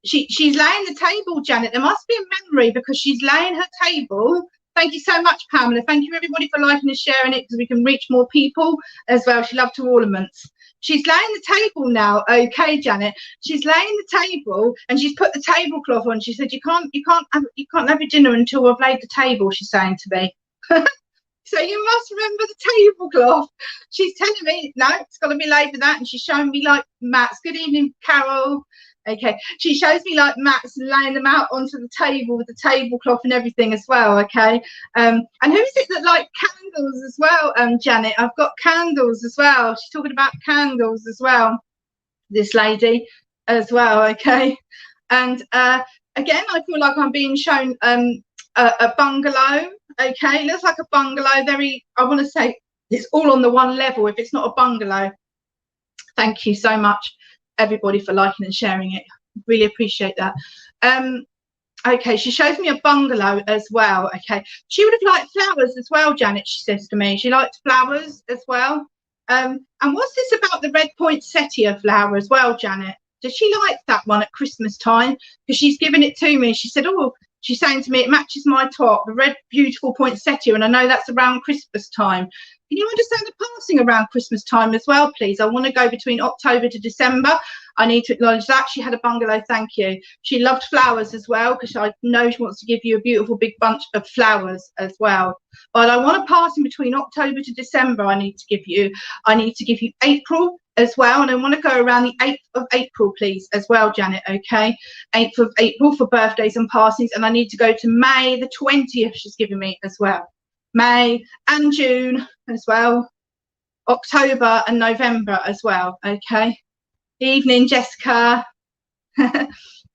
She's laying the table, Janet. There must be a memory, because she's laying her table. Thank you so much, Pamela. Thank you, everybody, for liking and sharing it, because we can reach more people as well. She loved her ornaments. She's laying the table now. Okay, Janet. She's laying the table, and she's put the tablecloth on. She said, "You can't have your dinner until I've laid the table," she's saying to me. So you must remember the tablecloth. She's telling me, no, it's got to be laid with that. And she's showing me like mats. Good evening, Carol. Okay, she shows me like mats and laying them out onto the table with the tablecloth and everything as well. Okay, and who is it that like candles as well? Janet, I've got candles as well. She's talking about candles as well, this lady as well. Okay, and again, I feel like I'm being shown a bungalow. Okay, looks like a bungalow. I want to say it's all on the one level if it's not a bungalow. Thank you so much, everybody, for liking and sharing it. Really appreciate that. Okay, she shows me a bungalow as well. Okay, she would have liked flowers as well, Janet, she says to me. She liked flowers as well. And what's this about the red poinsettia flower as well, Janet? Does she like that one at Christmas time? Because she's given it to me. She said, oh, she's saying to me, it matches my top, the red beautiful poinsettia, and I know that's around Christmas time. Can you understand the passing around Christmas time as well, please? I want to go between October to December. I need to acknowledge that. She had a bungalow, thank you. She loved flowers as well, because I know she wants to give you a beautiful big bunch of flowers as well. But I want to pass in between October to December. I need to give you April as well, and I want to go around the 8th of April, please, as well, Janet. Okay, 8th of April for birthdays and passings, and I need to go to May the 20th. She's giving me as well, May and June as well, October and November as well. Okay, evening, Jessica.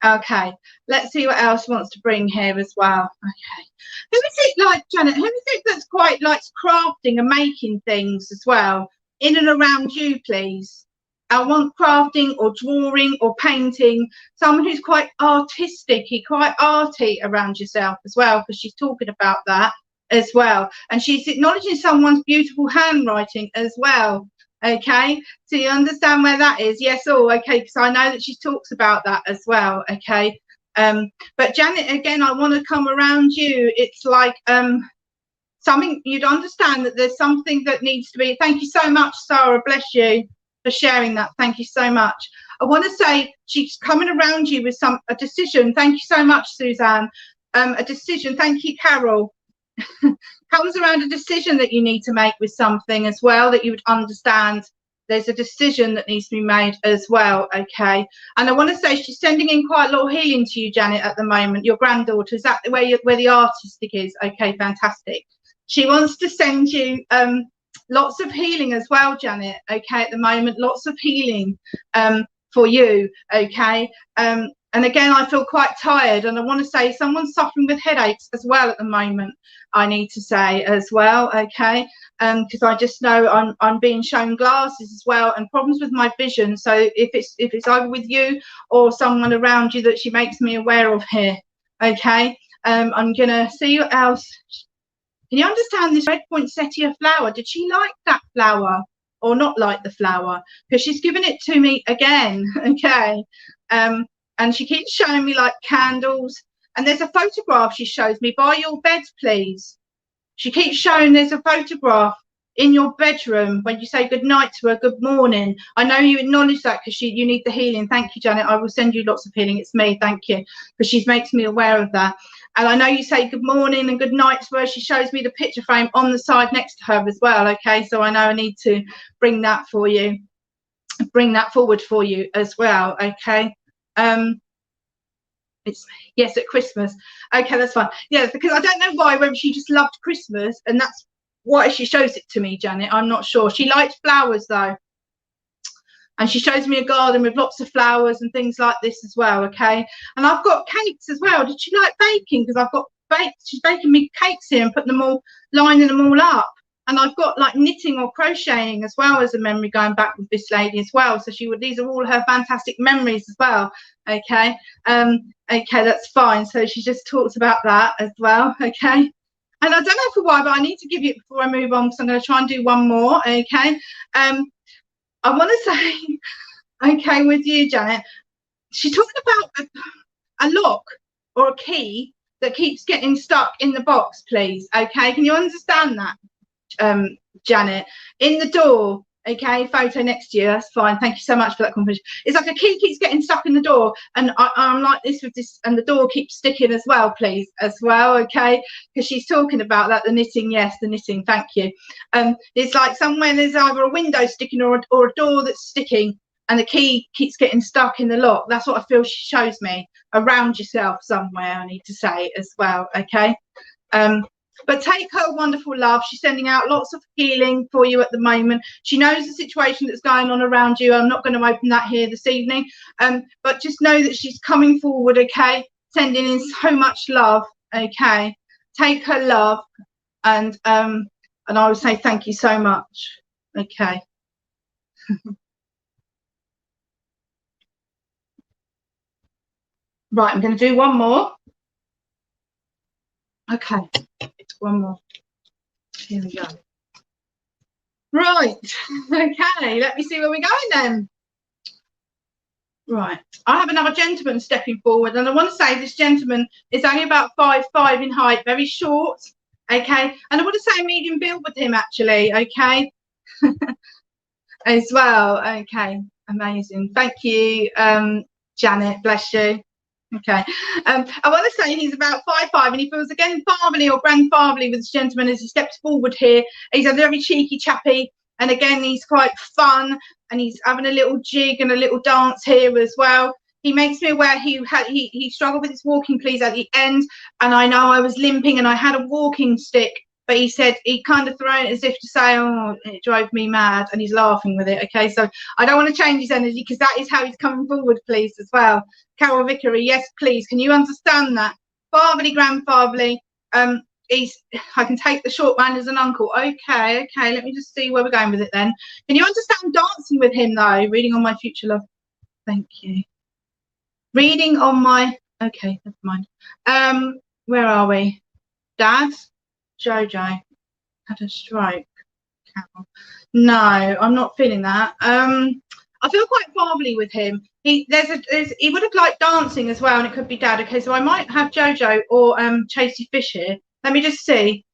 Okay, let's see what else wants to bring here as well. Okay, who is it like, Janet? Who is it that's quite likes crafting and making things as well? In and around you, please. I want crafting or drawing or painting, someone who's quite artistic, quite arty around yourself as well, because she's talking about that as well. And she's acknowledging someone's beautiful handwriting as well. Okay, so you understand where that is? Yes, okay, because I know that she talks about that as well. Okay, but Janet, again, I want to come around you. It's like something you'd understand that there's something that needs to be. Thank you so much, Sarah, bless you for sharing that. Thank you so much. I want to say she's coming around you with a decision. Thank you so much, Suzanne. A decision. Thank you, Carol. Comes around a decision that you need to make with something as well, that you would understand there's a decision that needs to be made as well. Okay, and I want to say she's sending in quite a lot of healing to you, Janet, at the moment. Your granddaughter, is that where the artistic is? Okay, fantastic. She wants to send you lots of healing as well, Janet. Okay, at the moment, lots of healing for you. Okay, and again, I feel quite tired, and I want to say someone's suffering with headaches as well at the moment. I need to say as well. Okay, because I just know I'm being shown glasses as well, and problems with my vision. So if it's either with you or someone around you that she makes me aware of here. Okay, I'm gonna see what else. Can you understand this red poinsettia flower? Did she like that flower or not like the flower? Because she's given it to me again. Okay, and she keeps showing me like candles, and there's a photograph she shows me by your bed, please. She keeps showing there's a photograph in your bedroom when you say good night to her, good morning. I know you acknowledge that because you need the healing. Thank you, Janet. I will send you lots of healing. It's me. Thank you, because she makes me aware of that. And I know you say good morning and good night to her. She shows me the picture frame on the side next to her as well. Okay, so I know I need to bring that for you, bring that forward for you as well. Okay, it's yes, at Christmas. Okay, that's fine. Yeah, because I don't know why, whether she just loved Christmas and that's why she shows it to me, Janet. I'm not sure. She liked flowers though, and she shows me a garden with lots of flowers and things like this as well. Okay, and I've got cakes as well. Did she like baking? Because I've got she's baking me cakes here and putting them all, lining them all up. And I've got like knitting or crocheting as well as a memory going back with this lady as well. So these are all her fantastic memories as well. Okay. Okay, that's fine. So she just talks about that as well. Okay. And I don't know for why, but I need to give you it before I move on, because I'm going to try and do one more. Okay. I want to say, okay, with you, Janet, she's talking about a lock or a key that keeps getting stuck in the box, please. Okay. Can you understand that? Janet, in the door. Okay, photo next to you, that's fine, thank you so much for that confirmation. It's like a key keeps getting stuck in the door, and I'm like this with this, and the door keeps sticking as well, please, as well. Okay, because she's talking about that, the knitting. Yes, the knitting, thank you. It's like somewhere there's either a window sticking or a door that's sticking, and the key keeps getting stuck in the lock. That's what I feel she shows me. Around yourself somewhere, I need to say as well. Okay. But take her wonderful love. She's sending out lots of healing for you at the moment. She knows the situation that's going on around you. I'm not going to open that here this evening. But just know that she's coming forward, okay? Sending in so much love, okay? Take her love, and I would say thank you so much, okay? Right, I'm going to do one more. Okay, one more. Here we go. Right, okay, let me see where we're going then. Right, I have another gentleman stepping forward, and I want to say this gentleman is only about 5'5" in height, very short, okay, and I want to say medium build with him actually, okay, as well, okay, amazing, thank you, Janet, bless you. Okay, I want to say he's about 5'5", and he feels again fatherly or grandfatherly with this gentleman as he steps forward here. He's a very cheeky chappy, and again he's quite fun, and he's having a little jig and a little dance here as well. He makes me aware he struggled with his walking, please, at the end, and I know I was limping and I had a walking stick, but he said he kind of thrown it as if to say, oh, it drove me mad, and he's laughing with it. Okay, so I don't want to change his energy, because that is how he's coming forward, please, as well. Carol Vickery, yes, please. Can you understand that? Fatherly, grandfatherly. I can take the short man as an uncle. Okay, let me just see where we're going with it then. Can you understand dancing with him though? Reading on my future love. Thank you. Reading on my, okay, never mind. Where are we? Dad? Jojo had a stroke. Carol. No, I'm not feeling that. I feel quite fatherly with him. He would have liked dancing as well, and it could be Dad. Okay, so I might have Jojo or Chasey Fish here. Let me just see.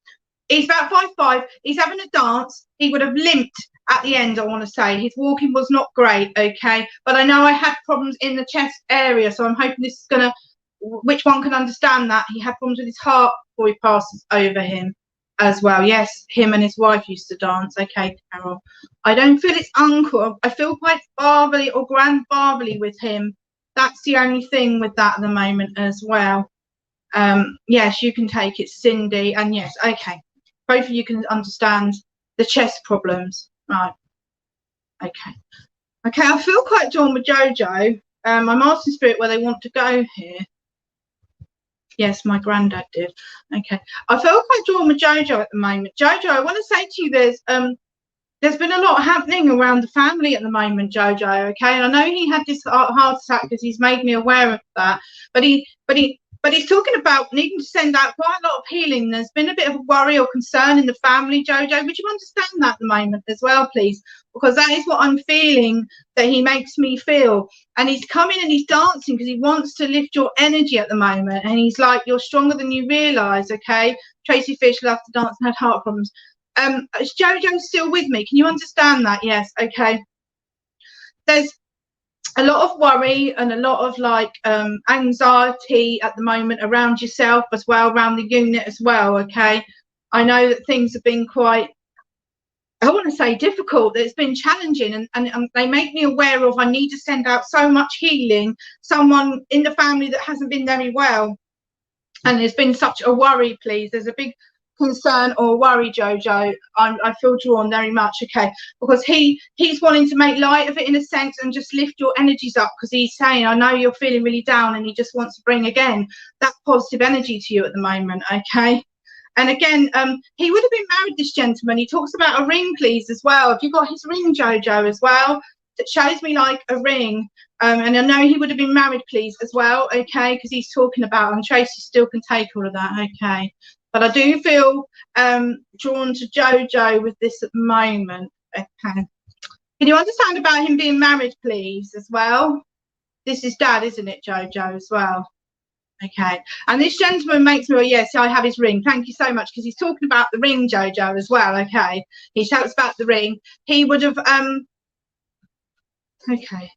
He's about 5'5". He's having a dance. He would have limped at the end, I want to say. His walking was not great, okay? But I know I had problems in the chest area, so I'm hoping this is going to... Which one can understand that? He had problems with his heart before he passes over him as well. Yes, him and his wife used to dance. Okay, Carol. I don't feel it's uncle. I feel quite fatherly or grandfatherly with him. That's the only thing with that at the moment as well. Yes, you can take it, Cindy. And yes, okay. Both of you can understand the chest problems. Right. Okay. Okay, I feel quite drawn with Jojo. I'm asking Spirit where they want to go here. Yes, my granddad did. Okay. I feel quite drawn with Jojo at the moment. Jojo, I want to say to you there's been a lot happening around the family at the moment, Jojo, okay? And I know he had this heart attack because he's made me aware of that. But he's talking about needing to send out quite a lot of healing. There's been a bit of a worry or concern in the family, Jojo. Would you understand that at the moment as well, please? Because that is what I'm feeling, that he makes me feel. And he's coming and he's dancing because he wants to lift your energy at the moment. And he's like, you're stronger than you realise, okay? Tracy Fish loved to dance and had heart problems. Is Jojo still with me? Can you understand that? Yes, okay. There's a lot of worry and a lot of like anxiety at the moment around yourself as well, around the unit as well, okay? I know that things have been quite, I want to say difficult, that it's been challenging, and they make me aware of I need to send out so much healing, someone in the family that hasn't been very well, and there's been such a worry, please. There's a big concern or worry, Jojo. I feel drawn very much, okay, because he's wanting to make light of it in a sense and just lift your energies up, because he's saying, I know you're feeling really down, and he just wants to bring again that positive energy to you at the moment, okay. And again, he would have been married, this gentleman. He talks about a ring, please, as well. Have you got his ring, Jojo, as well? That shows me like a ring. And I know he would have been married, please, as well, okay, because he's talking about, and Tracy still can take all of that, okay. But I do feel drawn to Jojo with this at the moment, okay. Can you understand about him being married, please, as well? This is Dad, isn't it, Jojo, as well? Okay, and this gentleman makes me, well, yes, I have his ring. Thank you so much, because he's talking about the ring, Jojo, as well. Okay, he shouts about the ring. He would have okay.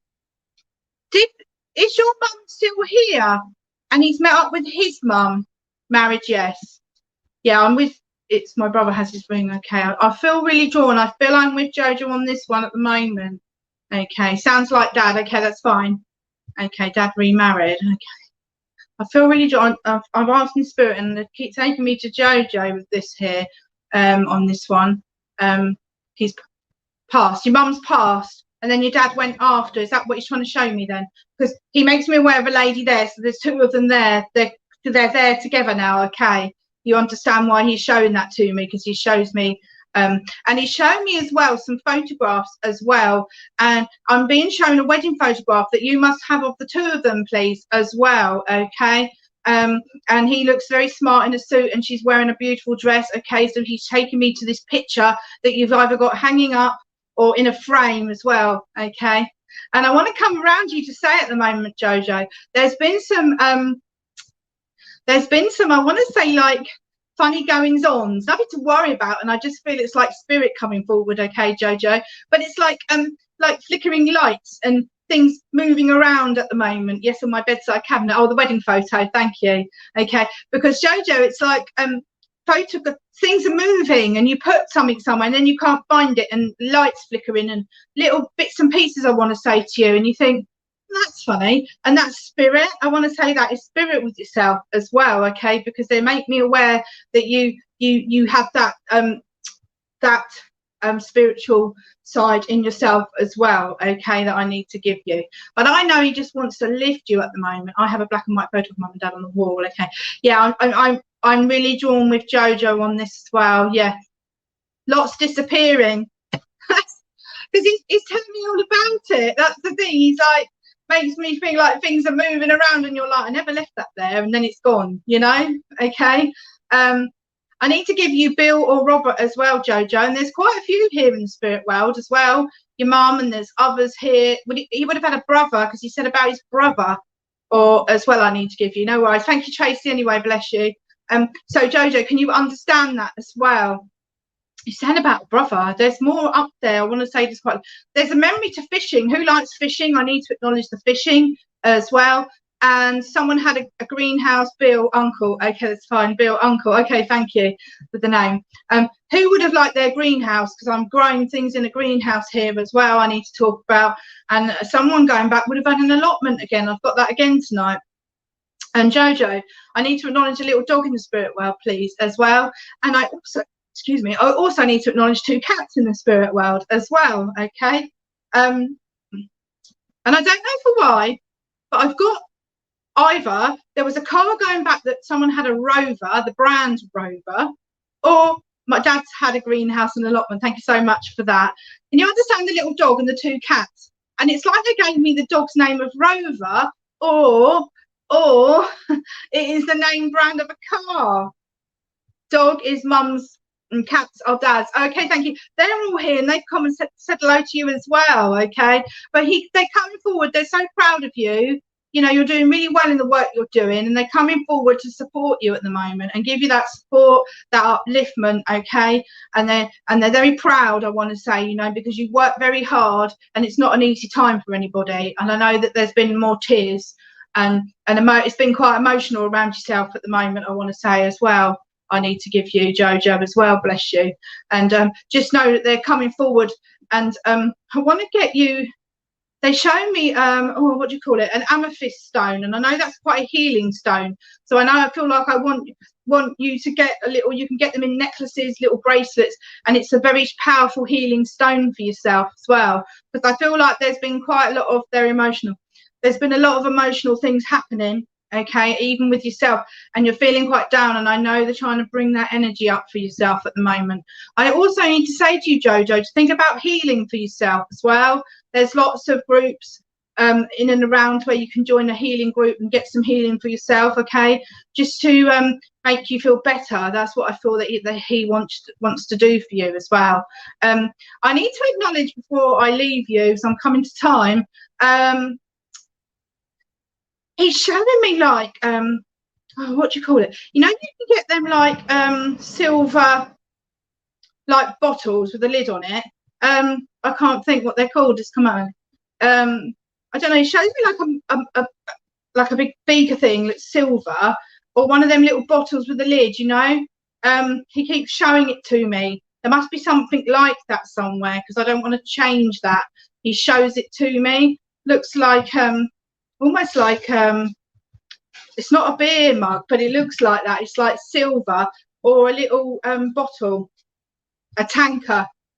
Is your mum still here? And he's met up with his mum. Marriage, yes. Yeah, I'm with. It's my brother has his ring. Okay, I feel really drawn. I feel I'm with Jojo on this one at the moment. Okay, sounds like Dad. Okay, that's fine. Okay, Dad remarried. Okay. I feel really drawn. I've asked in spirit, and they keep taking me to Jojo with this here, on this one. He's passed. Your mum's passed, and then your dad went after. Is that what he's trying to show me then? Because he makes me aware of a lady there, so there's two of them there. They're there together now. Okay, you understand why he's showing that to me, because he shows me. And he's showing me as well some photographs as well, and I'm being shown a wedding photograph that you must have of the two of them, please, as well, okay. And he looks very smart in a suit, and she's wearing a beautiful dress, okay. So he's taking me to this picture that you've either got hanging up or in a frame as well, okay. And I want to come around you to say at the moment, Jojo, there's been some I want to say, like, funny goings on, nothing to worry about, and I just feel it's like spirit coming forward, okay, Jojo. But it's like flickering lights and things moving around at the moment. Yes, on my bedside cabinet. Oh, the wedding photo, thank you. Okay, because Jojo, it's like things are moving, and you put something somewhere and then you can't find it, and lights flickering and little bits and pieces, I want to say to you, and you think, that's funny. And that's spirit. I want to say that is spirit with yourself as well, okay, because they make me aware that you have that spiritual side in yourself as well, okay, that I need to give you. But I know he just wants to lift you at the moment. I have a black and white photo of Mum and Dad on the wall, okay. Yeah, I'm really drawn with Jojo on this as well. Yeah, lots disappearing. Because he's telling me all about it. That's the thing. He's like, makes me feel like things are moving around, and you're like, I never left that there, and then it's gone, you know, okay. I need to give you Bill or Robert as well, Jojo, and there's quite a few here in the spirit world as well. Your mum, and there's others here. He would have had a brother, because he said about his brother, or as well. I need to give you, no worries. Thank you, Tracy, anyway, bless you. So Jojo, can you understand that as well? You said about brother, there's more up there. I want to say this quite, there's a memory to fishing. Who likes fishing? I need to acknowledge the fishing as well. And someone had a greenhouse. Bill, uncle. Okay, that's fine. Bill, uncle. Okay, thank you for the name. Who would have liked their greenhouse? Because I'm growing things in a greenhouse here as well. I need to talk about. And someone going back would have had an allotment again. I've got that again tonight. And Jojo, I need to acknowledge a little dog in the spirit world, please, as well. And I also, excuse me, I also need to acknowledge two cats in the spirit world as well, okay? And I don't know for why, but I've got either there was a car going back that someone had a Rover, the brand Rover, or my dad's had a greenhouse and allotment. Thank you so much for that. And you understand the little dog and the two cats? And it's like they gave me the dog's name of Rover, or it is the name brand of a car. Dog is mum's and cats are dad's. Okay, thank you. They're all here, and they've come and said hello to you as well, okay? But they're coming forward. They're so proud of you. You know, you're doing really well in the work you're doing, and they're coming forward to support you at the moment and give you that support, that upliftment, okay? And they're very proud, I want to say, you know, because you work very hard, and it's not an easy time for anybody. And I know that there's been more tears, and it's been quite emotional around yourself at the moment, I want to say as well. I need to give you Jojo as well, bless you. And just know that they're coming forward. And I want to get you they show me oh, what do you call it, an amethyst stone, and I know that's quite a healing stone, so I feel like I want you to get a little, you can get them in necklaces, little bracelets, and it's a very powerful healing stone for yourself as well, because I feel like there's been quite a lot of there's been a lot of emotional things happening, okay, even with yourself, and you're feeling quite down, and I know they're trying to bring that energy up for yourself at the moment. I also need to say to you, Jojo, to think about healing for yourself as well. There's lots of groups in and around where you can join a healing group and get some healing for yourself, okay, just to make you feel better. That's what I feel that he wants to do for you as well. I need to acknowledge before I leave you, so I'm coming to time, he's showing me like oh, what do you call it, you know, you can get them like silver like bottles with a lid on it. I can't think what they're called, just come on. I don't know, he shows me like a big beaker thing that's silver, or one of them little bottles with a lid, you know. He keeps showing it to me. There must be something like that somewhere, because I don't want to change that. He shows it to me. Looks like almost like it's not a beer mug, but it looks like that. It's like silver, or a little bottle, a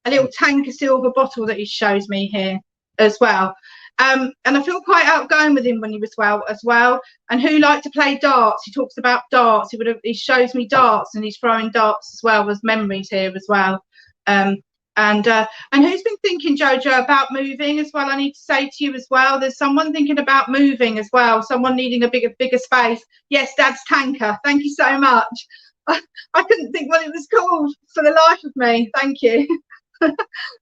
little tanker silver bottle that he shows me here as well. And I feel quite outgoing with him when he was as well. And who liked to play darts? He talks about darts. He shows me darts, and he's throwing darts as well as memories here as well. And who's been thinking, Jojo, about moving as well? I need to say to you as well, there's someone thinking about moving as well, someone needing a bigger space. Yes, Dad's tanker, thank you so much. I couldn't think what it was called for the life of me. Thank you.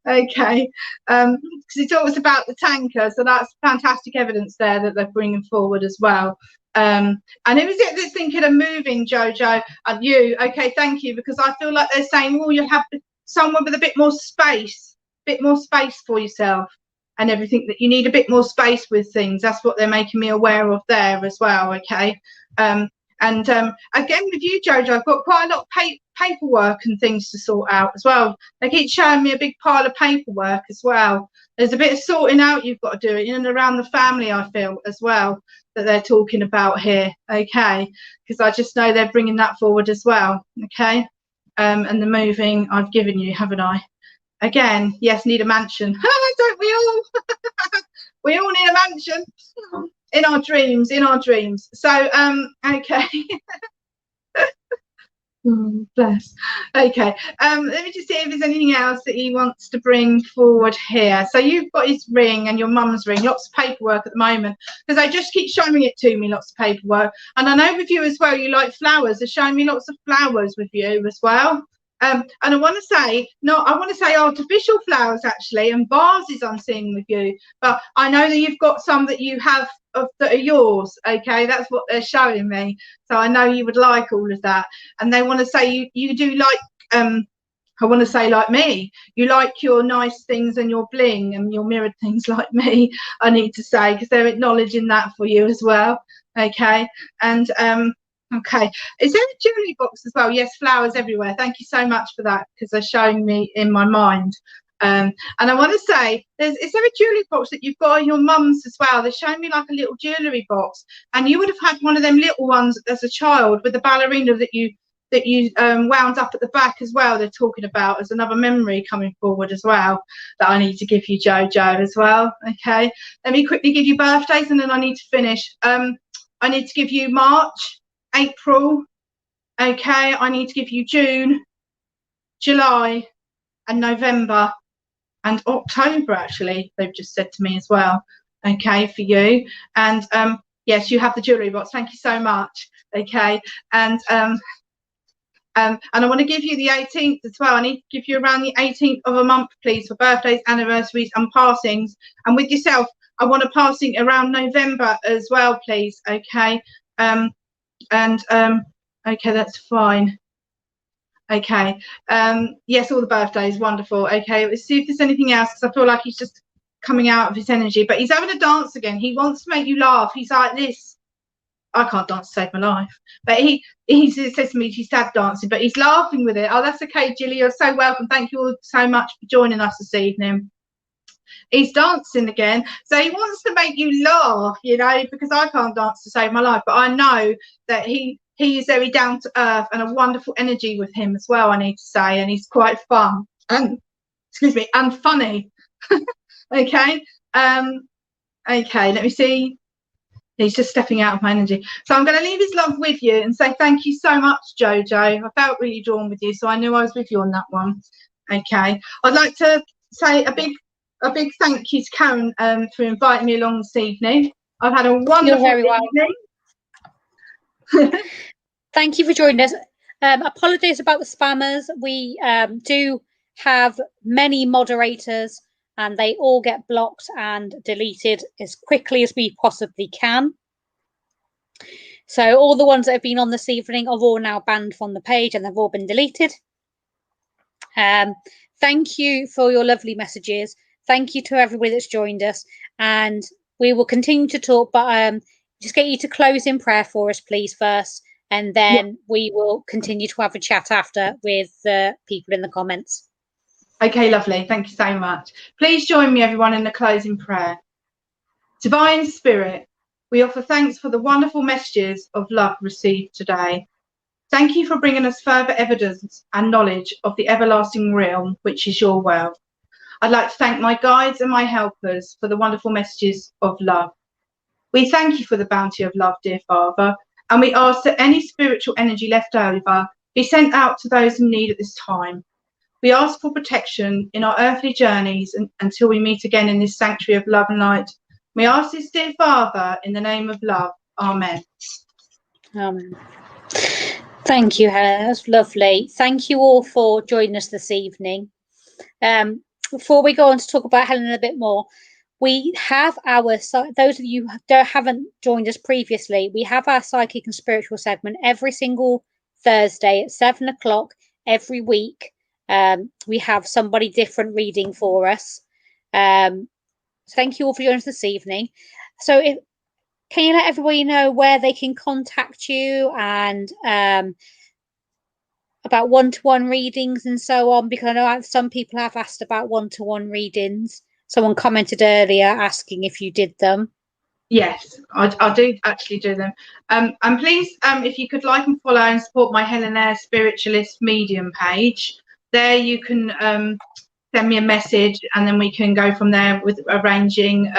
Okay, because he talks about the tanker, so that's fantastic evidence there that they're bringing forward as well. And who is it that's thinking of moving, Jojo? And you, okay, thank you, because I feel like they're saying, oh, you have someone with a bit more space for yourself and everything, that you need a bit more space with things. That's what they're making me aware of there as well, okay. And again with you, Jojo, I've got quite a lot of paperwork and things to sort out as well. They keep showing me a big pile of paperwork as well. There's a bit of sorting out you've got to do in and around the family, I feel, as well, that they're talking about here, okay, because I just know they're bringing that forward as well, okay. And the moving I've given you, haven't I? Again, yes, need a mansion. Don't we all? We all need a mansion in our dreams. So okay. Oh, bless. Okay, let me just see if there's anything else that he wants to bring forward here. So you've got his ring and your mum's ring, lots of paperwork at the moment, because they just keep showing it to me, lots of paperwork. And I know with you as well, you like flowers. They're showing me lots of flowers with you as well. And I want to say, artificial flowers actually, and vases I'm seeing with you. But I know that you've got some that you have that are yours, okay. That's what they're showing me, so I know you would like all of that. And they want to say you do like I want to say like me, you like your nice things and your bling and your mirrored things like me, I need to say, because they're acknowledging that for you as well, okay. And okay, is there a jewelry box as well? Yes, flowers everywhere. Thank you so much for that, because they're showing me in my mind. And I want to say, is there a jewelry box that you've got in your mum's as well? They're showing me like a little jewelry box, and you would have had one of them little ones as a child with the ballerina that you wound up at the back as well. They're talking about as another memory coming forward as well, that I need to give you, Jojo, as well. Okay, let me quickly give you birthdays, and then I need to finish. I need to give you March, April, okay. I need to give you June, July, and November, and October, actually, they've just said to me as well, okay, for you. And yes, you have the jewelry box, thank you so much, okay. And I want to give you the 18th as well. I need to give you around the 18th of a month, please, for birthdays, anniversaries, and passings. And with yourself, I want a passing around November as well, please, okay. Okay, that's fine. Okay, yes, all the birthdays, wonderful. Okay, let's see if there's anything else, because I feel like he's just coming out of his energy. But he's having a dance again. He wants to make you laugh. He's like this. I can't dance to save my life. But he says to me he's sad dancing, but he's laughing with it. Oh, that's okay, Jilly, you're so welcome. Thank you all so much for joining us this evening. he's dancing again. So he wants to make you laugh, you know, because I can't dance to save my life, but I know that he is very down to earth and a wonderful energy with him as well, I need to say, and he's quite fun and excuse me, and funny. Okay. Okay, let me see. He's just stepping out of my energy. So I'm going to leave his love with you and say thank you so much, Jojo. I felt really drawn with you, so I knew I was with you on that one. Okay. I'd like to say a big thank you to Karen for inviting me along this evening. I've had a wonderful evening. Thank you for joining us. Apologies about the spammers. We do have many moderators, and they all get blocked and deleted as quickly as we possibly can. So all the ones that have been on this evening are all now banned from the page, and they've all been deleted. Thank you for your lovely messages. Thank you to everybody that's joined us, and we will continue to talk, but just get you to close in prayer for us, please, first, and then we will continue to have a chat after with the people in the comments. Okay, lovely. Thank you so much. Please join me, everyone, in the closing prayer. Divine Spirit, we offer thanks for the wonderful messages of love received today. Thank you for bringing us further evidence and knowledge of the everlasting realm, which is your world. I'd like to thank my guides and my helpers for the wonderful messages of love. We thank you for the bounty of love, dear Father, and we ask that any spiritual energy left over be sent out to those in need at this time. We ask for protection in our earthly journeys until we meet again in this sanctuary of love and light. We ask this, dear Father, in the name of love. Amen. Amen. Thank you, Helen. That's lovely. Thank you all for joining us this evening. Before we go on to talk about Helen a bit more, we have those of you who haven't joined us previously, we have our psychic and spiritual segment every single Thursday at 7 o'clock every week. We have somebody different reading for us. Thank you all for joining us this evening. So can you let everybody know where they can contact you and about one-to-one readings and so on? Because I know some people have asked about one-to-one readings. Someone commented earlier asking if you did them. Yes, I do actually do them. And please, if you could like and follow and support my Helen Ayres Spiritualist Medium page, there you can send me a message, and then we can go from there with arranging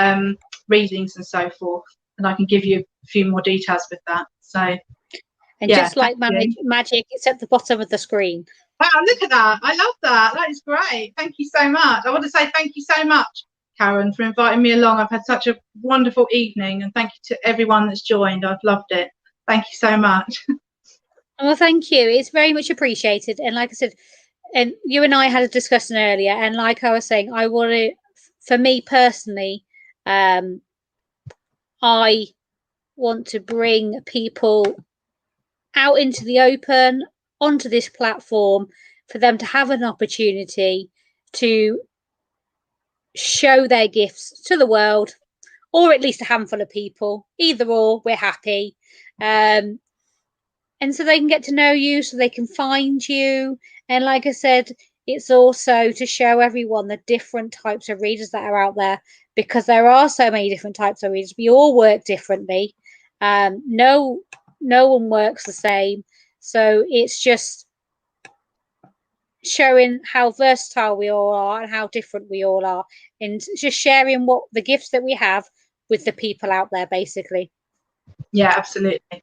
readings and so forth. And I can give you a few more details with that. So, and yeah, just like magic, it's at the bottom of the screen. Wow, look at that. I love that. That is great. Thank you so much. I want to say thank you so much, Karen, for inviting me along. I've had such a wonderful evening, and thank you to everyone that's joined. I've loved it. Thank you so much. Well, thank you. It's very much appreciated. And like I said, and you and I had a discussion earlier, and like I was saying, I want to, for me personally, I want to bring people out into the open, onto this platform, for them to have an opportunity to show their gifts to the world, or at least a handful of people. Either or, we're happy. And so they can get to know you, so they can find you. And like I said, it's also to show everyone the different types of readers that are out there, because there are so many different types of readers. We all work differently. No one works the same. So it's just showing how versatile we all are and how different we all are, and just sharing what the gifts that we have with the people out there, basically. Yeah, absolutely,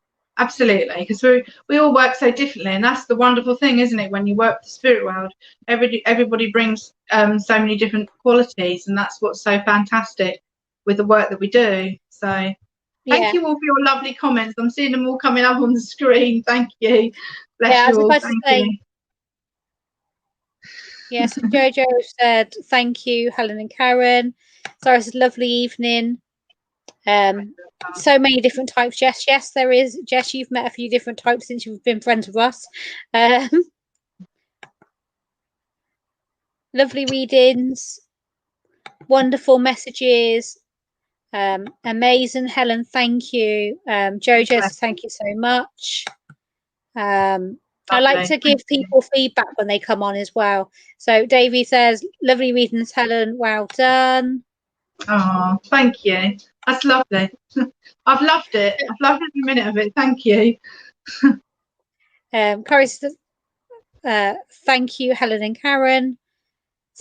because we all work so differently, and that's the wonderful thing, isn't it? When you work the spirit world, everybody brings so many different qualities, and that's what's so fantastic with the work that we do. So thank you all for your lovely comments. I'm seeing them all coming up on the screen. Thank you. Bless you all. Thank you. Yes, Jojo said thank you, Helen and Karen. Sorry, it's a lovely evening. So many different types. Jess, yes, there is. Jess, you've met a few different types since you've been friends with us. Lovely readings, wonderful messages, amazing. Helen, thank you. Jojo, thank you so much. I like to give people feedback when they come on as well. So Davey says, lovely readings, Helen. Well done. Oh, thank you. That's lovely. I've loved it. I've loved every minute of it. Thank you. Corey says, thank you, Helen and Karen.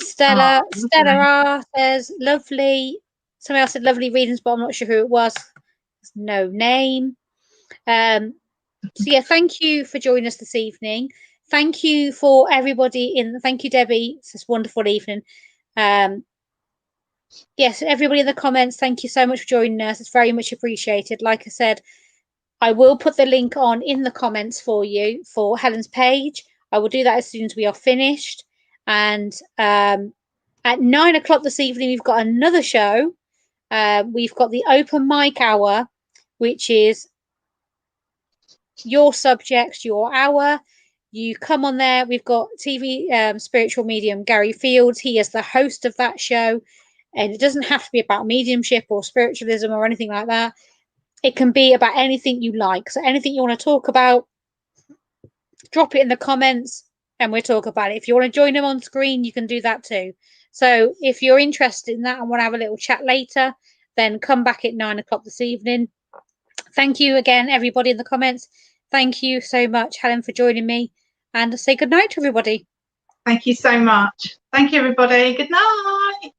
Oh, Stella lovely. R says, lovely. Somebody else said lovely readings, but I'm not sure who it was. There's no name. So yeah, thank you for joining us this evening. Thank you for everybody thank you, Debbie. It's this wonderful evening. Yes, everybody in the comments, thank you so much for joining us. It's very much appreciated. Like I said, I will put the link on in the comments for you for Helen's page. I will do that as soon as we are finished. And at 9 o'clock this evening, we've got another show. We've got the open mic hour, which is your subject, your hour. You come on there. We've got TV spiritual medium Gary Fields. He is the host of that show. And it doesn't have to be about mediumship or spiritualism or anything like that. It can be about anything you like. So anything you want to talk about, drop it in the comments and we'll talk about it. If you want to join him on screen, you can do that too. So if you're interested in that and want to have a little chat later, then come back at 9 o'clock this evening. Thank you again, everybody in the comments. Thank you so much, Helen, for joining me. And say good night to everybody. Thank you so much. Thank you, everybody. Good night.